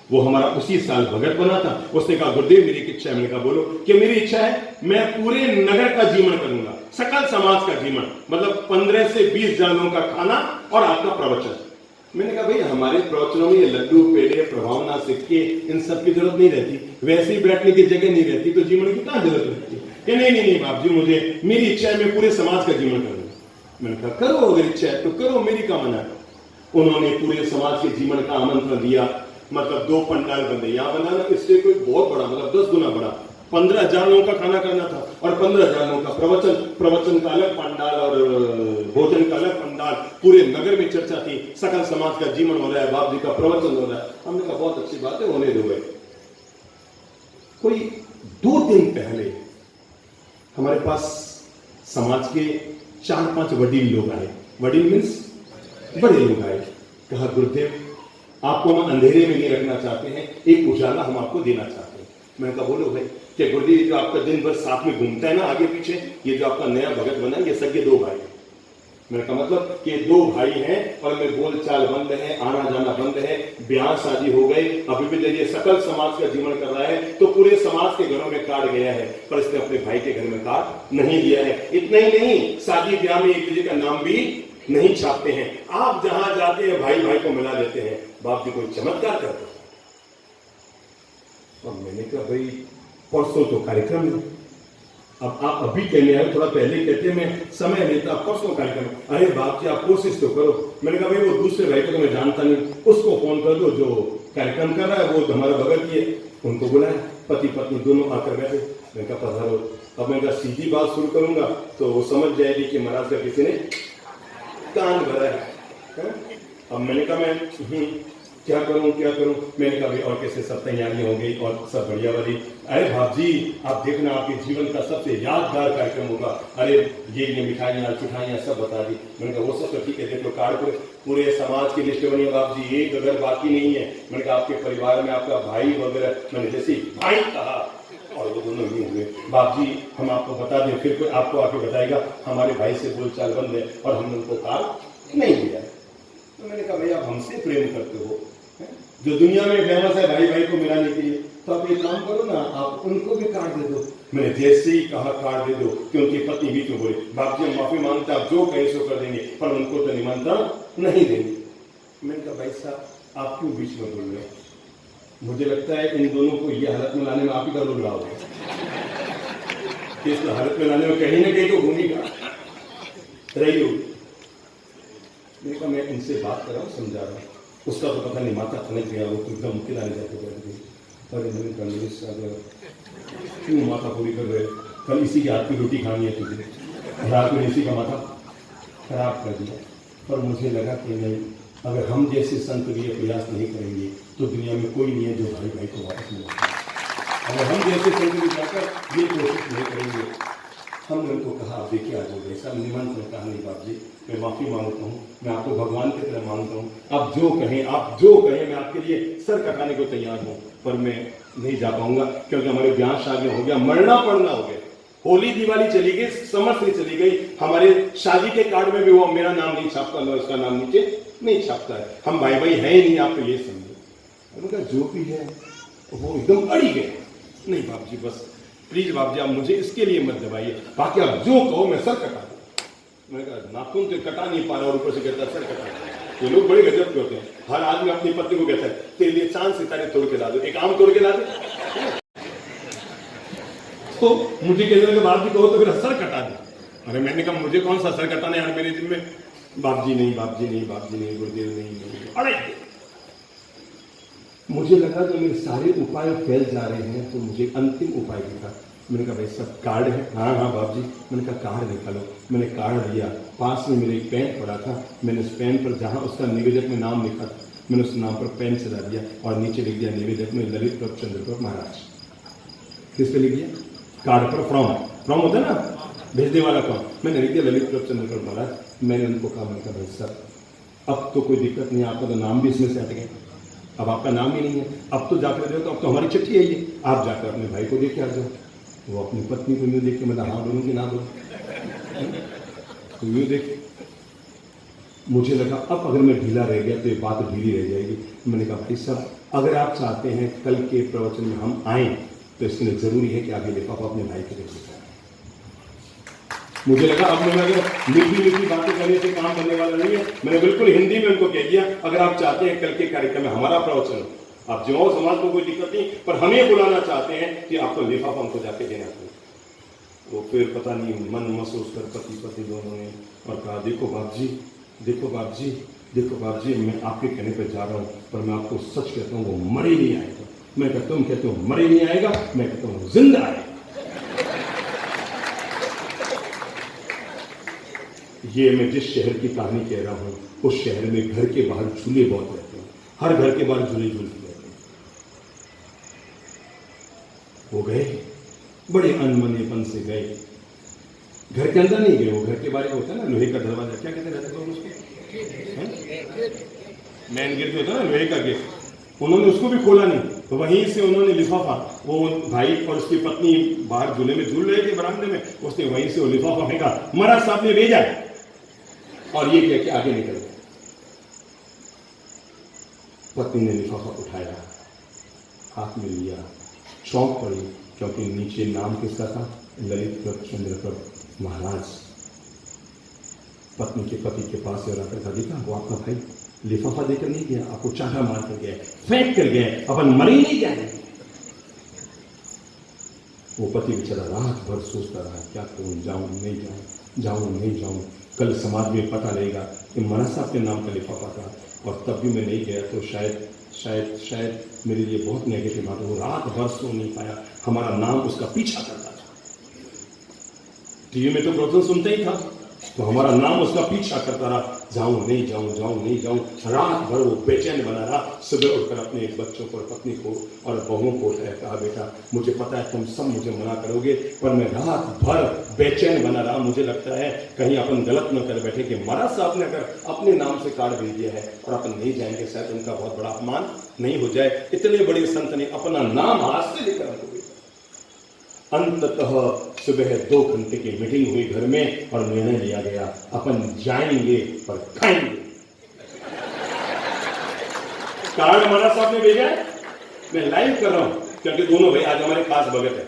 वो हमारा उसी साल भगत बना था। उसने कहा गुरुदेव मेरी इच्छा है। मैंने कहा बोलो। कि मेरी इच्छा है मैं पूरे नगर का जीवन करूंगा, सकल समाज का जीवन, मतलब 15 से 20 जनों का खाना और आपका प्रवचन। मैंने कहा भाई हमारे प्रवचनों में ये लड्डू पेड़े प्रभावना सिक्के इन सब की जरूरत नहीं रहती, वैसे ही बैठने की जगह नहीं रहती, तो जीवन की कहां जरूरत रहती है? कि नहीं बाप जी, मुझे मेरी इच्छा है मैं पूरे समाज का जीवन करूंगा। मैंने कहा करो, अगर इच्छा है तो करो, मेरी कामना है। उन्होंने पूरे समाज के जीवन का आमंत्रण दिया, मतलब 2 पंडाल बंदे, यहाँ बनाना इससे कोई बहुत बड़ा, मतलब 10 गुना बड़ा, 15,000 लोगों का खाना करना था और 15,000 लोगों का प्रवचन का अलग पंडाल और भोजन का अलग पंडाल। पूरे नगर में चर्चा थी, सकल समाज का जीवन हो रहा है, बाप जी का प्रवचन हो रहा है। हमने कहा बहुत अच्छी बात है, होने दो भाई। कोई 2 दिन पहले हमारे पास समाज के 4-5 वडील लोग आए, वडील मीन्स बड़े लोग आए। कहा गुरुदेव आपको हम अंधेरे में नहीं रखना चाहते हैं, एक उजाला हम आपको देना चाहते हैं। मैंने कहा बोलो भाई। कि गुरुदेव जो आपका दिन भर साथ में घूमता है ना आगे पीछे, ये जो आपका नया भगत बना है, ये सगे 2 भाई। मैंने कहा मतलब कि 2 भाई हैं और में बोल चाल बंद है, आना जाना बंद है, ब्याह शादी हो गई, अभी भी ये सकल समाज का जीवन कर रहा है, तो पूरे समाज के घरों में कार्ड गया है, पर इसने अपने भाई के घर में कार्ड नहीं दिया है। इतना ही नहीं, शादी ब्याह में एक दूसरे का नाम भी नहीं छापते हैं। आप जहां जाते हैं भाई भाई को मिला देते हैं। बाप जी कोई चमत्कार करते हैं। अब मैंने कहा भाई परसों तो कार्यक्रम है, अब आप अभी कहने आए, थोड़ा पहले कहते मैं समय लेता, परसों कार्यक्रम। अरे बाप जी आप कोशिश तो करो। मैंने कहा भाई वो दूसरे भाई को तो मैं जानता नहीं, उसको फोन कर दो जो कार्यक्रम कर रहा है, वो हमारा भगत ही है, उनको बुलाया। पति पत्नी दोनों आकर बैठे। मैंने कहा पधारो। अब मैं कहा सीधी बात शुरू करूंगा तो वो समझ जाएगी कि महाराज का किसी ने कान भरा है। अब मैंने कहा मैं क्या करूं। मैंने कहा भाई और कैसे सब तैयारियां हो गई और सब बढ़िया वाली। अरे भाप जी आप देखना आपके जीवन का सबसे यादगार कार्यक्रम होगा। अरे ये मिठाइयाँ चुठाइयाँ सब बता दी। मैंने कहा वो सब तो ठीक है, देख लो कार्ड पर पूरे समाज की लिस्ट बनी है बाप जी, एक अगर बाकी नहीं है। मैंने कहा आपके परिवार में आपका भाई वगैरह, मैंने जैसे भाई कहा और वो दोनों ही हुए। बाप जी हम आपको बता दें, फिर कोई आपको आके बताएगा हमारे भाई से बोलचाल बंद है और हमने उनको कार्ड नहीं दिया है। तो मैंने कहा भाई आप हमसे प्रेम करते हो, जो दुनिया में फेमस है भाई भाई को मिलाने के लिए, तो आप एक काम करो ना, आप उनको भी कार्ड दे दो। मैंने जैसे ही कहा कार्ड दे दो कि उनकी पत्नी बीच में बोले बाप जी हम माफी मांगते आप जो कहे सो कर देंगे, पर उनको तो निमंत्रण नहीं देंगे। मैंने कहा भाई साहब आप क्यों बीच में बोल रहे हैं? मुझे लगता है इन दोनों को ये हालत में लाने में आप ही का रोल रहा होगा। इस हालत में लाने में कहीं ना कहीं तो भूमिका रही होगी। मैंने कहा मैं इनसे बात कर रहा हूँ, समझा रहा हूँ। उसका तो पता नहीं, माता खनक गया, वो तो एकदम मुक्ति लाने जाते बैठ गई। अरे मैंने कहा क्यों माता पूरी कर रहे, कल इसी के हाथ की रोटी खानी है तुझे, रात में इसी का माथा खराब कर दिया। पर मुझे लगा कि नहीं, अगर हम जैसे संत भी ये प्रयास नहीं करेंगे तो दुनिया में कोई नहीं है जो भाई भाई को वापस मिले। अगर हम जैसे संत भी जाकर ये कोशिश नहीं करेंगे हमने उनको कहा आप देखिए आज हो गए सब निमंत्रण कहा नहीं बाप जी, मैं माफ़ी मांगता हूँ, मैं आपको भगवान की तरह मानता हूँ, आप जो कहें मैं आपके लिए सर कटाने को तैयार हूँ, पर मैं नहीं जा पाऊंगा क्योंकि हमारे ब्याह शादी हो गया, मरना पड़ना हो गया, होली दिवाली चली गई, समस्या चली गई, हमारे शादी के कार्ड में भी वो मेरा नाम नहीं छापता, मैं उसका नाम नीचे नहीं छापता है, हम भाई भाई है ही नहीं, आप तो ये समझो। उनका जो भी है वो एकदम अड़ी गए, नहीं बाप जी बस प्लीज बाप जी आप मुझे इसके लिए मत दबाइए, बाकी आप जो कहो मैं सर कटा दूं। मैंने कहा नाखून तो कटा नहीं पा रहा और ऊपर से कहता सर कटा। ये लोग बड़े गजब के होते हैं, हर आदमी अपनी पत्नी को कहता है तेरे लिए चांद सितारे तोड़ के ला दो, एक आम तोड़ के ला दे। तो मुझे कहने लगे बाप जी कहो तो फिर सर कटा दे। अरे मैंने कहा मुझे कौन सा सर कटाना है यार मेरे जिम में। बाप जी नहीं, बाप जी नहीं, बाप जी नहीं, गुरुदेव नहीं। अरे मुझे लगा तो मेरे सारे उपाय फैल जा रहे हैं, तो मुझे अंतिम उपाय दिखा। मैंने कहा भाई सब कार्ड है? हाँ हाँ बाप जी। मैंने कहा कार्ड निकालो। मैंने कार्ड लिया, पास में मेरे एक पेन पड़ा था, मैंने उस पेन पर जहाँ उसका निवेदक में नाम लिखा था मैंने उस नाम पर पेन चला दिया और नीचे लिख दिया निवेदक में ललित प्रभ चंद्रप्रभ महाराज। किस पे लिख दिया? कार्ड पर फ्रॉम होता है ना भेजने वाला कौन, मैंने लिख दिया ललित प्रभ चंद्रप्रभ महाराज। मैंने उनको कहा, मैंने कहा भाई साहब अब तो कोई दिक्कत नहीं, आपका तो नाम भी इसमें से हट गया, अब आपका नाम ही नहीं है, अब तो जाकर देखो, अब तो हमारी चिट्ठी है ये, आप जाकर अपने भाई को देख के आ जाओ। वो अपनी पत्नी को यूँ देख के मतलब हाँ बोलूँ कि ना बोलूँ, तो यूँ देख मुझे लगा अब अगर मैं ढीला रह गया तो ये बात ढीली रह जाएगी। मैंने कहा भाई साहब अगर आप चाहते हैं कल के प्रवचन में हम आए तो इसके लिए जरूरी है कि आगे लिफाफा अपने भाई के देख। मुझे लगा अब मैं अगर मीठी मीठी बातें करने से काम करने वाला नहीं है, मैंने बिल्कुल हिंदी में उनको कह दिया अगर आप चाहते हैं कल के कार्यक्रम में हमारा प्रवचन हो, आप जो समाज को कोई दिक्कत नहीं, पर हमें बुलाना चाहते हैं कि आपको लिफाफा हमको जाके देना चाहिए। वो फिर पता नहीं मन महसूस कर पति पत्नी दोनों ने और कहा देखो बाप जी, देखो बाप जी, देखो बाप जी, मैं आपके कहने पर जा रहा हूँ पर मैं आपको सच कहता हूँ वो मरे नहीं आएगा। मैं कहता हूँ कहते हो मरे नहीं आएगा, मैं कहता हूँ जिंदा आएगा। ये मैं जिस शहर की कहानी कह रहा हूँ उस शहर में घर के बाहर झूले बहुत रहते हैं, हर घर के बाहर झूले झूलते रहते हैं। वो गए बड़े अनमनेपन से गए, घर के अंदर नहीं गए, वो घर के बाहर होता है ना लोहे का दरवाजा, क्या कहते रहते लोग उसको, मेन गेट होता है ना लोहे का गेट, उन्होंने उसको भी खोला नहीं, तो वहीं से उन्होंने लिफाफा, वो भाई और उसकी पत्नी बाहर झूले में झूल रहे थे बरामदे में, उसने वहीं से वो लिफाफा फेंका, महाराज साहब ने भेजा और ये कह के आगे निकल गया। पत्नी ने लिफाफा उठाया, हाथ में लिया, चौंक पड़ी क्योंकि नीचे नाम किसका था? ललित प्रभ चंद्रप्रभ महाराज। पत्नी के पति के पास से आकर कहा देखा वो आपका भाई लिफाफा देकर नहीं गया, आपको चाटा मार कर गया, फेंक कर गया, अपन मरे नहीं गया। वो पति बेचारा रात भर सोचता रहा क्या करूं, जाऊं नहीं जाऊं, जाऊं नहीं जाऊं, कल समाज में पता लगेगा कि महाराज साहब के नाम का लिफाफा था और तब भी मैं नहीं गया तो शायद शायद शायद मेरे लिए बहुत नेगेटिव बात। वो रात भर सो नहीं पाया, हमारा नाम उसका पीछा करता था, टीवी में तो प्रवचन सुनता ही था, तो हमारा नाम उसका पीछा करता रहा, जाऊं नहीं जाऊं, जाऊं नहीं जाऊं, रात भर वो बेचैन बना रहा। सुबह उठकर अपने बच्चों को, पत्नी को और बहुओं को कहा बेटा मुझे पता है तुम सब मुझे मना करोगे पर मैं रात भर बेचैन बना रहा, मुझे लगता है कहीं अपन गलत न कर बैठे कि महाराज साहब ने अगर अपने नाम से कार्ड भेज दिया है और अपन नहीं जाएंगे शायद उनका बहुत बड़ा अपमान नहीं हो जाए। इतने बड़े संत ने अपना नाम हाथ से लेकर हमको। अंततः सुबह 2 घंटे की मीटिंग हुई घर में और निर्णय लिया गया अपन जाएंगे पर खाएंगे। कार्ड महाराज साहब ने भेजा है, मैं लाइव कर रहा हूं क्योंकि दोनों भाई आज हमारे खास भगत है,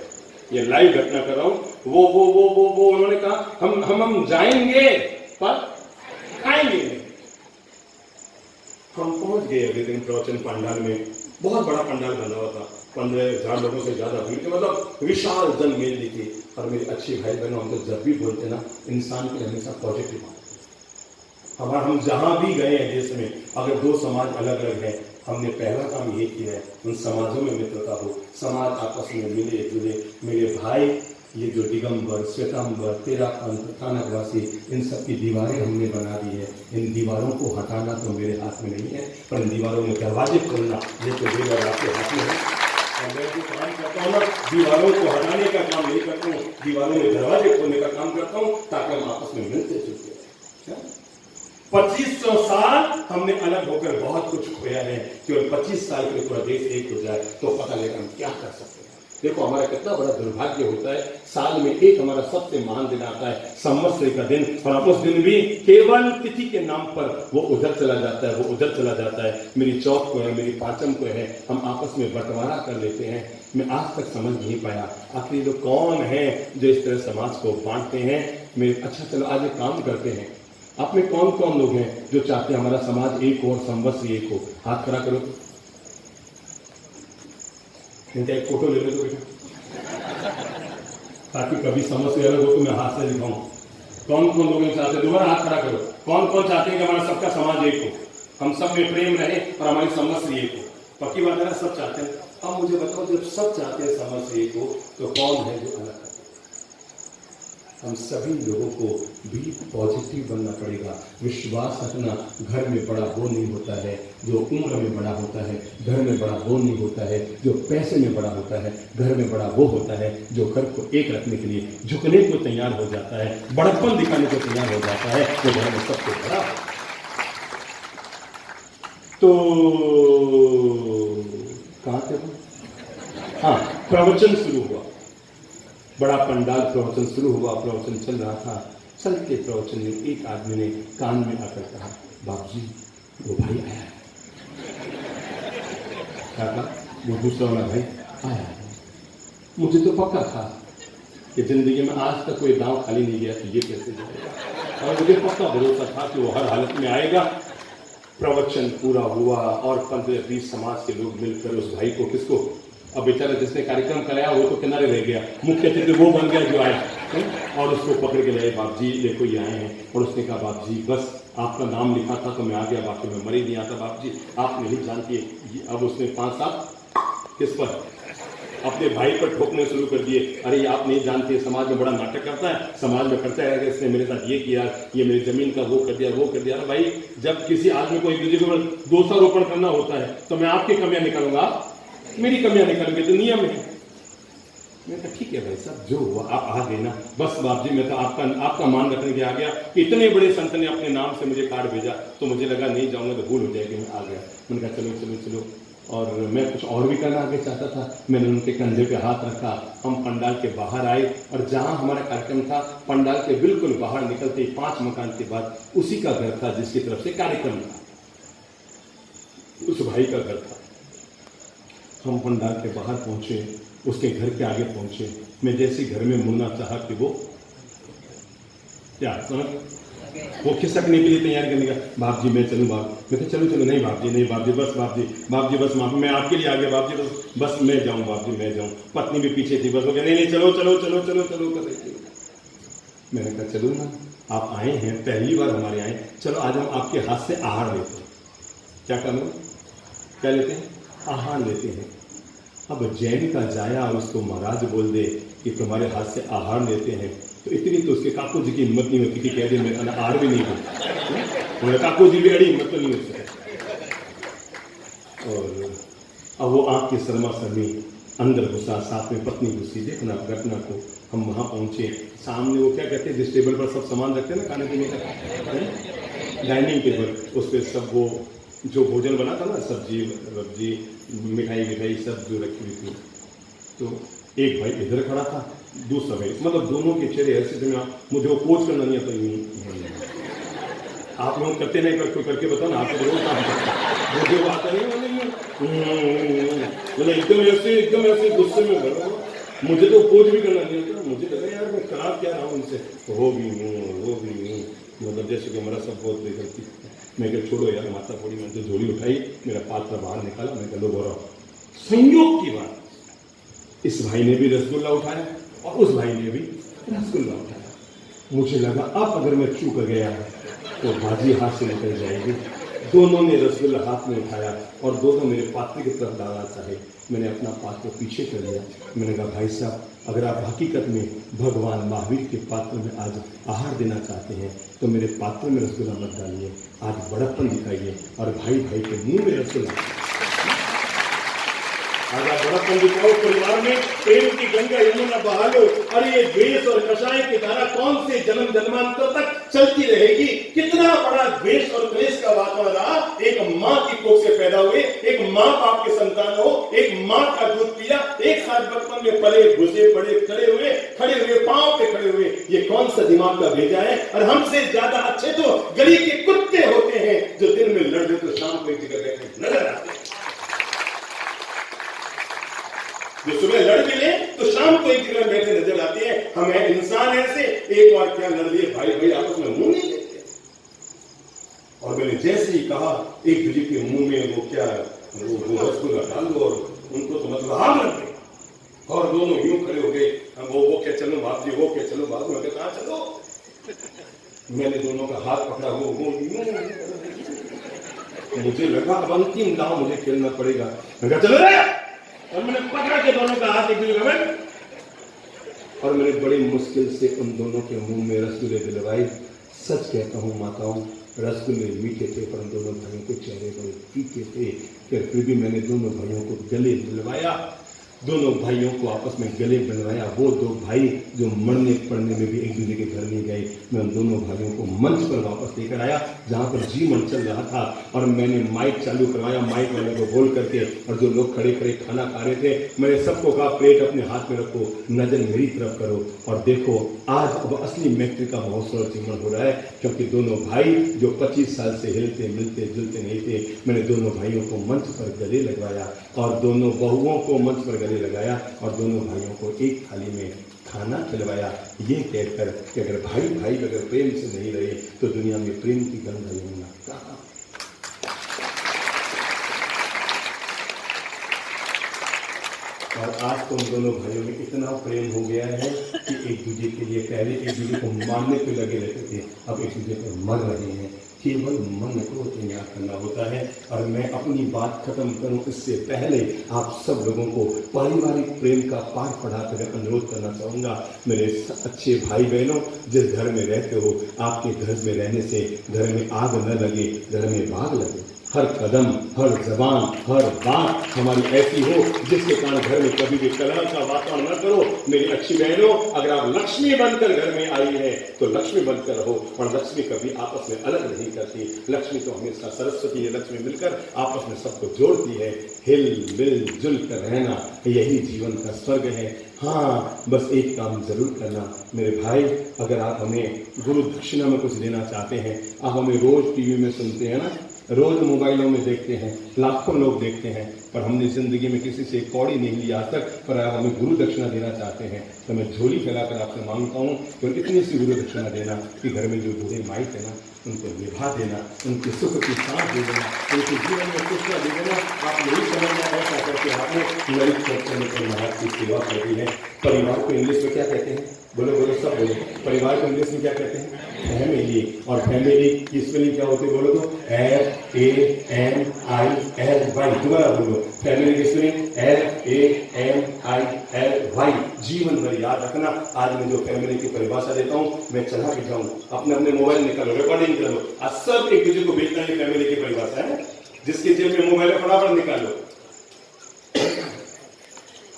ये लाइव घटना कर रहा हूं। वो उन्होंने कहा हम जाएंगे पर खाएंगे। हम पहुंच गए अगले दिन प्रवचन पंडाल में, बहुत बड़ा पंडाल बना हुआ था, 15,000 लोगों से ज्यादा भीड़, मतलब विशाल जन मेल दिखी। और मेरे अच्छे भाई बहनों हम तो जब भी बोलते ना इंसान की हमेशा पॉजिटिव बात। हम जहां भी गए हैं देश में, अगर 2 समाज अलग अलग हैं, हमने पहला काम ये किया है उन समाजों में मित्रता हो, समाज आपस में मिले जुले। मेरे भाई ये जो दिगंबर, श्वेतांबर, तेरापंथ, थानावासी, इन सब की दीवारें हमने बना दी है। इन दीवारों को हटाना तो मेरे हाथ में नहीं है, पर इन दीवारों में दरवाजे खोलना ये तो मेरे आपके हाथ में है। और मैं जो काम करता हूँ ना, दीवारों को हटाने का काम नहीं करता हूँ, दीवारों में दरवाजे खोलने का काम करता हूँ ताकि हम आपस में मिलते जुलते। 2500 साल हमने अलग होकर बहुत कुछ खोया है, केवल 25 साल के पूरा देश एक हो जाए तो पता लगेगा हम क्या कर सकते हैं। देखो हमारा कितना बड़ा दुर्भाग्य होता है, साल में एक हमारा सबसे महान दिन आता है संवत्सरी का दिन, और उस दिन भी केवल तिथि के नाम पर वो उधर चला जाता है, वो उधर चला जाता है। मेरी चौथ को है, मेरी पांचम को है, हम आपस में बंटवारा कर लेते हैं। मैं आज तक समझ नहीं पाया आखिर लोग कौन है जो इस तरह समाज को बांटते हैं। मेरे अच्छा चलो आज एक काम करते हैं, आप में कौन कौन लोग हैं जो चाहते हैं हमारा समाज एक हो और संवत्सरी एक हो? हाथ खड़ा करो। एक फोटो ले लो तो बेटा, ताकि कभी संवत्सरी अलग हो तो मैं हाथ से दिखाऊं। कौन कौन लोग चाहते हैं? दोबारा हाथ खड़ा करो। कौन कौन चाहते हैं कि हमारा सबका समाज एक हो, हम सब में प्रेम रहे और हमारी संवत्सरी एक हो? पक्की बात है ना, सब चाहते हैं। अब मुझे बताओ जब सब चाहते हैं संवत्सरी एक हो तो कौन है जो अलग? हम सभी लोगों को भी पॉजिटिव बनना पड़ेगा, विश्वास रखना। घर में बड़ा वो नहीं होता है जो उम्र में बड़ा होता है, घर में बड़ा वो नहीं होता है जो पैसे में बड़ा होता है, घर में बड़ा वो होता है जो घर को एक रखने के लिए झुकने को तैयार हो जाता है, बड़प्पन दिखाने को तैयार हो जाता है, जो घर में सबसे बड़ा। तो कहाँ थे? हाँ, प्रवचन शुरू हुआ, बड़ा पंडाल प्रवचन शुरू हुआ, प्रवचन चल रहा था। चलते प्रवचन में एक आदमी ने कान में आकर कहा, बाबू जी वो भाई आया है। क्या कहा? वो दूसरा वाला भाई आया है। मुझे तो पक्का था कि जिंदगी में आज तक कोई गांव खाली नहीं गया, तो ये कैसे जाएगा, और मुझे पक्का भरोसा था कि वो हर हालत में आएगा। प्रवचन पूरा हुआ और 15-20 समाज के लोग मिलकर उस भाई को, किसको, अब बेचारा जिसने कार्यक्रम कराया वो तो किनारे रह गया, मुख्य अतिथि वो बन गया जो आया, और उसको पकड़ के लाए, बाप जी देखो ये आए हैं। और उसने कहा, बाप जी बस आपका नाम लिखा था तो मैं आ गया, बाकी मैं मर ही नहीं आता बाप जी, आप नहीं जानती। अब उसने 5-7 किस पर, अपने भाई पर ठोकने शुरू कर दिए। अरे ये आप नहीं जानते, समाज में बड़ा नाटक करता है, समाज में करता है कि इसने मेरे साथ ये किया, ये मेरी जमीन का वो कर दिया, वो कर दिया। अरे भाई जब किसी आदमी को एक दूसरे के ऊपर दोषारोपण करना होता है तो मैं आपकी कमियां निकालूंगा, मेरी कमियां निकालेंगे, तो नियम है। मैं कहा ठीक है भाई साहब, जो हुआ आप आ गए ना, बस बाप जी मैं तो आपका मान रखने के आ गया कि इतने बड़े संत ने अपने नाम से मुझे कार्ड भेजा, तो मुझे लगा नहीं जाऊंगा तो भूल हो जाएगी, मैं आ गया। मैंने कहा चलो चलो चलो, और मैं कुछ और भी करना आगे चाहता था। मैंने उनके कंधे पे हाथ रखा, हम पंडाल के बाहर आए, और जहां हमारा कार्यक्रम था पंडाल के बिल्कुल बाहर निकलते 5 मकान के बाद उसी का घर था जिसकी तरफ से कार्यक्रम था, उस भाई का घर था। हम पंडाल के बाहर पहुंचे, उसके घर के आगे पहुंचे। मैं जैसे घर में मुड़ना चाहा कि वो क्या समझ, वो खिसकने के लिए तैयार करने का, बाप जी मैं चलूँ बाप, मैं कहा चलो चलो, नहीं बाप जी नहीं, बाप जी बस, बाप जी बस, माफी मैं आपके लिए आ गया, बाप जी बस मैं जाऊँ, बाप जी मैं जाऊँ। पत्नी भी पीछे थी, बस हो गया, नहीं चलो चलो चलो चलो चलो कर रही थी। मैंने कहा चलो ना, आप आए हैं पहली बार हमारे आए, चलो आज हम आपके हाथ से आहार लेते हैं। क्या करना, क्या लेते हैं? आहार लेते हैं। अब जैन का जाया और उसको महाराज बोल दे कि तुम्हारे हाथ से आहार लेते हैं, तो इतनी तो उसके काकू जी की हिम्मत नहीं होती कि कह दे मैं आहार भी नहीं हूँ, काकू जी भी अड़ी हिम्मत तो नहीं होती। और अब वो आँख की शर्मा शर्मी अंदर घुसा, साथ में पत्नी घुसी। देखना घटना को, हम वहाँ पहुँचे, सामने वो क्या कहते हैं जिस टेबल पर सब सामान रखते हैं ना खाने पीने का, डाइनिंग टेबल, उस पर सब वो जो भोजन बना था ना, सब्जी वब्जी मिठाई सब जो रखी हुई थी। तो एक भाई इधर खड़ा था, दूसरा भाई, मतलब दोनों के चेहरे ऐसे थे। मुझे वो पोज करना नहीं आता, आप लोग करते नहीं, कोई करके बताओ ना, आपको जरूर काम करता, मुझे वो आता नहीं, एकदम ऐसे गुस्से में भरा, मुझे तो पोज भी करना नहीं आता। मुझे लगा यार मैं खराब क्या रहा हूँ उनसे, वो भी हूँ, मतलब जैसे कि हमारा सब बहुत गलती। मैं कहा छोड़ो यार माता थोड़ी, मैंने तो झोली उठाई, मेरा पात्र बाहर निकाला, मैं कहा लो बोरा। संयोग की बात, इस भाई ने भी रसगुल्ला उठाया और उस भाई ने भी रसगुल्ला उठाया। मुझे लगा अब अगर मैं चूक गया तो बाजी हाथ से निकल जाएगी। दोनों ने रसगुल्ला हाथ में उठाया और दोनों मेरे पात्र की तरफ डालना चाहे। मैंने अपना पात्र पीछे कर लिया। मैंने कहा भाई साहब, अगर आप हकीकत में भगवान महावीर के पात्र में आज आहार देना चाहते हैं तो मेरे पात्र में रसगुल्ला मत डालिए, आज बड़प्पन दिखाइए और भाई भाई के मुंह में रसगुल्ला। आज आप बड़प्पन दिखाओ, परिवार में प्रेम की गंगा यमुना बहा लो। और ये द्वेष और कषाय की धारा कौन से जन्म जन्मांतर तक चलती रहेगी? कितना बड़ा द्वेष और क्लेश का वातावरण रहा। एक माँ की कोख से पैदा हुए, एक माँ बाप के संतान हो, एक माँ का दूध पिया, एक साथ बचपन में पले घुसे पड़े खड़े हुए पांव पे खड़े हुए, ये कौन सा दिमाग का भेजा है? और हमसे ज्यादा अच्छे तो गली के कुत्ते होते हैं जो दिन में लड़ते तो शाम को एक जगह बैठे नजर आते हैं। जो सुबह लड़ भी ले तो शाम को एक जगह बैठे नजर आते हैं। हम हैं इंसान ऐसे, एक बार क्या लड़ लिए भाई भाई आपस में मुंह नहीं देखते। और मैंने जैसे ही कहा एक दूसरे के मुंह में वो क्या वो रसगुल्ला डाल दो और उनको तो मतलब हार लग गए और दोनों यूं खड़े हो गए। वो क्या चलो बाप जी, वो क्या चलो बाप। मैं कहा चलो, मैंने दोनों का हाथ पकड़ा, वो मुझे लगा अब अंतिम दांव मुझे खेलना पड़ेगा। मैं कहा चलो रे, और मैंने पकड़ा के दोनों का हाथ एक दूसरे में, और मैंने बड़ी मुश्किल से उन दोनों के मुंह में रसगुल्ले दिलवाए। सच कहता हूँ माताओं, रसगुल्ले मीठे थे पर दोनों भाइयों के चेहरे बड़े फीके थे। फिर भी मैंने दोनों भाइयों को गले मिलवाया, दोनों भाइयों को आपस में गले बनवाया। वो दो भाई जो मरने पड़ने में भी एक दूसरे के घर नहीं गए, मैं उन दोनों भाइयों को मंच पर वापस लेकर आया जहां पर जीवन चल रहा था। और मैंने माइक चालू करवाया, माइक वाले को बोल करके, और जो लोग खड़े खड़े खाना खा रहे थे मैंने सबको कहा प्लेट अपने हाथ में रखो, नजर मेरी तरफ करो। और देखो आज अब असली मैत्री का महोत्सव जीवन हो रहा है, क्योंकि दोनों भाई जो 25 साल से हिलते मिलते जुलते नहीं थे, मैंने दोनों भाइयों को मंच पर गले लगवाया और दोनों बहुओं को मंच पर गले लगाया और दोनों भाइयों को एक थाली में खाना खिलवाया, ये कहकर कि अगर भाई भाई अगर प्रेम से नहीं रहे तो दुनिया में प्रेम की गंगा यमुना कहां। और आज तो उन दोनों भाइयों में इतना प्रेम हो गया है कि एक दूसरे के लिए पहले एक दूसरे को मारने पे लगे रहते थे, अब एक दूसरे पर मर रहे हैं। केवल मन को तैयार करना होता है। और मैं अपनी बात खत्म करूं इससे पहले आप सब लोगों को पारिवारिक प्रेम का पाठ पढ़ाते हुए अनुरोध करना चाहूँगा। मेरे अच्छे भाई बहनों, जिस घर में रहते हो, आपके घर में रहने से घर में आग न लगे, घर में बाग लगे। हर कदम, हर जबान, हर बात हमारी ऐसी हो जिसके कारण घर में कभी भी कलह का वातावरण न करो। मेरी अच्छी बहनों, अगर आप लक्ष्मी बनकर घर में आई है तो लक्ष्मी बनकर रहो। और लक्ष्मी कभी आपस में अलग नहीं करती, लक्ष्मी तो हमेशा सरस्वती है। लक्ष्मी मिलकर आपस में सबको जोड़ती है। हिल मिल जुल कर रहना, यही जीवन का स्वर्ग है। हाँ, बस एक काम जरूर करना मेरे भाई, अगर आप हमें गुरु दक्षिणा में कुछ देना चाहते हैं, आप हमें रोज टीवी में सुनते हैं ना, रोज मोबाइलों में देखते हैं, लाखों लोग देखते हैं, पर हमने जिंदगी में किसी से कौड़ी नहीं ली आज तक। पर आप हमें गुरु दक्षिणा देना चाहते हैं तो मैं झोली फैलाकर आपसे मांगता हूँ कि इतनी सी गुरु दक्षिणा देना कि घर में जो बूढ़े माई थे ना, उनको निभा देना, उनके सुख की सांस दे देना, उनके जीवन में खुशियाँ दे देना। आप यही समझना, ऐसा करके आपने ललित चर्चा में महाराज की सेवा कर दी है। परिवार को इंग्लिश में क्या कहते हैं? बोलो बोलो, सब बोलो। परिवार को इंग्लिश में क्या कहते हैं? फैमिली। और फैमिली की स्पेलिंग क्या होती है? बोलो तो FAMILY। दोबारा बोलो, फैमिली की स्पेलिंग FAMILY। जीवन भर याद रखना। आज मैं जो फैमिली की परिभाषा देता हूँ, मैं चला के जाऊँ, अपने अपने मोबाइल निकालो, रिकॉर्डिंग करो। आज सब एक दूसरे को भेजना है फैमिली की परिभाषा है। जिसके जेब में मोबाइल फटाफट निकालो।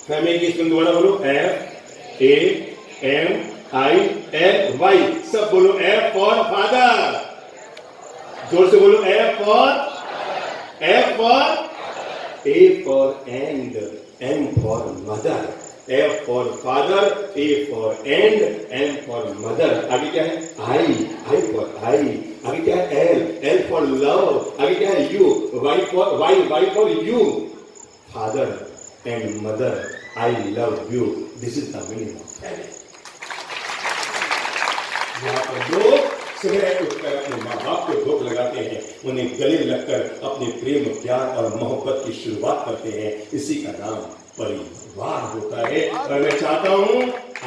फैमिली की स्पेलिंग दोबारा बोलो, FAMILY। सब बोलो, F फॉर फादर। जोर से बोलो, F for A for and, M for mother. F for father, A for and, M for mother. आगे क्या है? I for I. आगे क्या है? L for love. आगे क्या है? U। Y for you. Father and mother, I love you. This is the meaning of family. यहाँ पर लोग सुबह उठकर अपने माँ बाप को धोख लगाते हैं, उन्हें गले लगकर अपने प्रेम, प्यार और मोहब्बत की शुरुआत करते हैं। इसी का नाम परिवार होता है। और मैं चाहता हूँ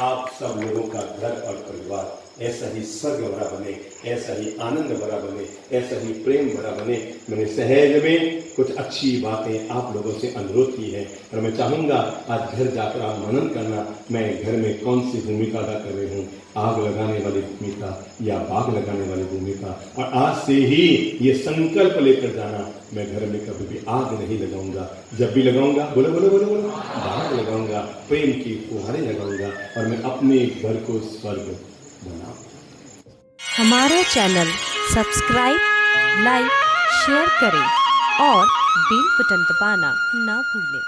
आप सब लोगों का घर और परिवार ऐसा ही स्वर्ग भरा बने, ऐसा ही आनंद भरा बने, ऐसा ही प्रेम भरा बने। मैंने सहज में कुछ अच्छी बातें आप लोगों से अनुरोध की है और मैं चाहूँगा आज घर जाकर आप मनन करना, मैं घर में कौन सी भूमिका अदा कर रही हूँ, आग लगाने वाली भूमिका या बाग लगाने वाली भूमिका। और आज से ही ये संकल्प लेकर जाना, मैं घर में कभी भी आग नहीं लगाऊंगा, जब भी लगाऊंगा बोलो बोलो बोलो बोलो बाग लगाऊंगा, प्रेम की फुहारें लगाऊंगा और मैं अपने घर को स्वर्ग बनाऊंगा। हमारा चैनल सब्सक्राइब, लाइक, शेयर करें और बेल बटन दबाना ना भूलें।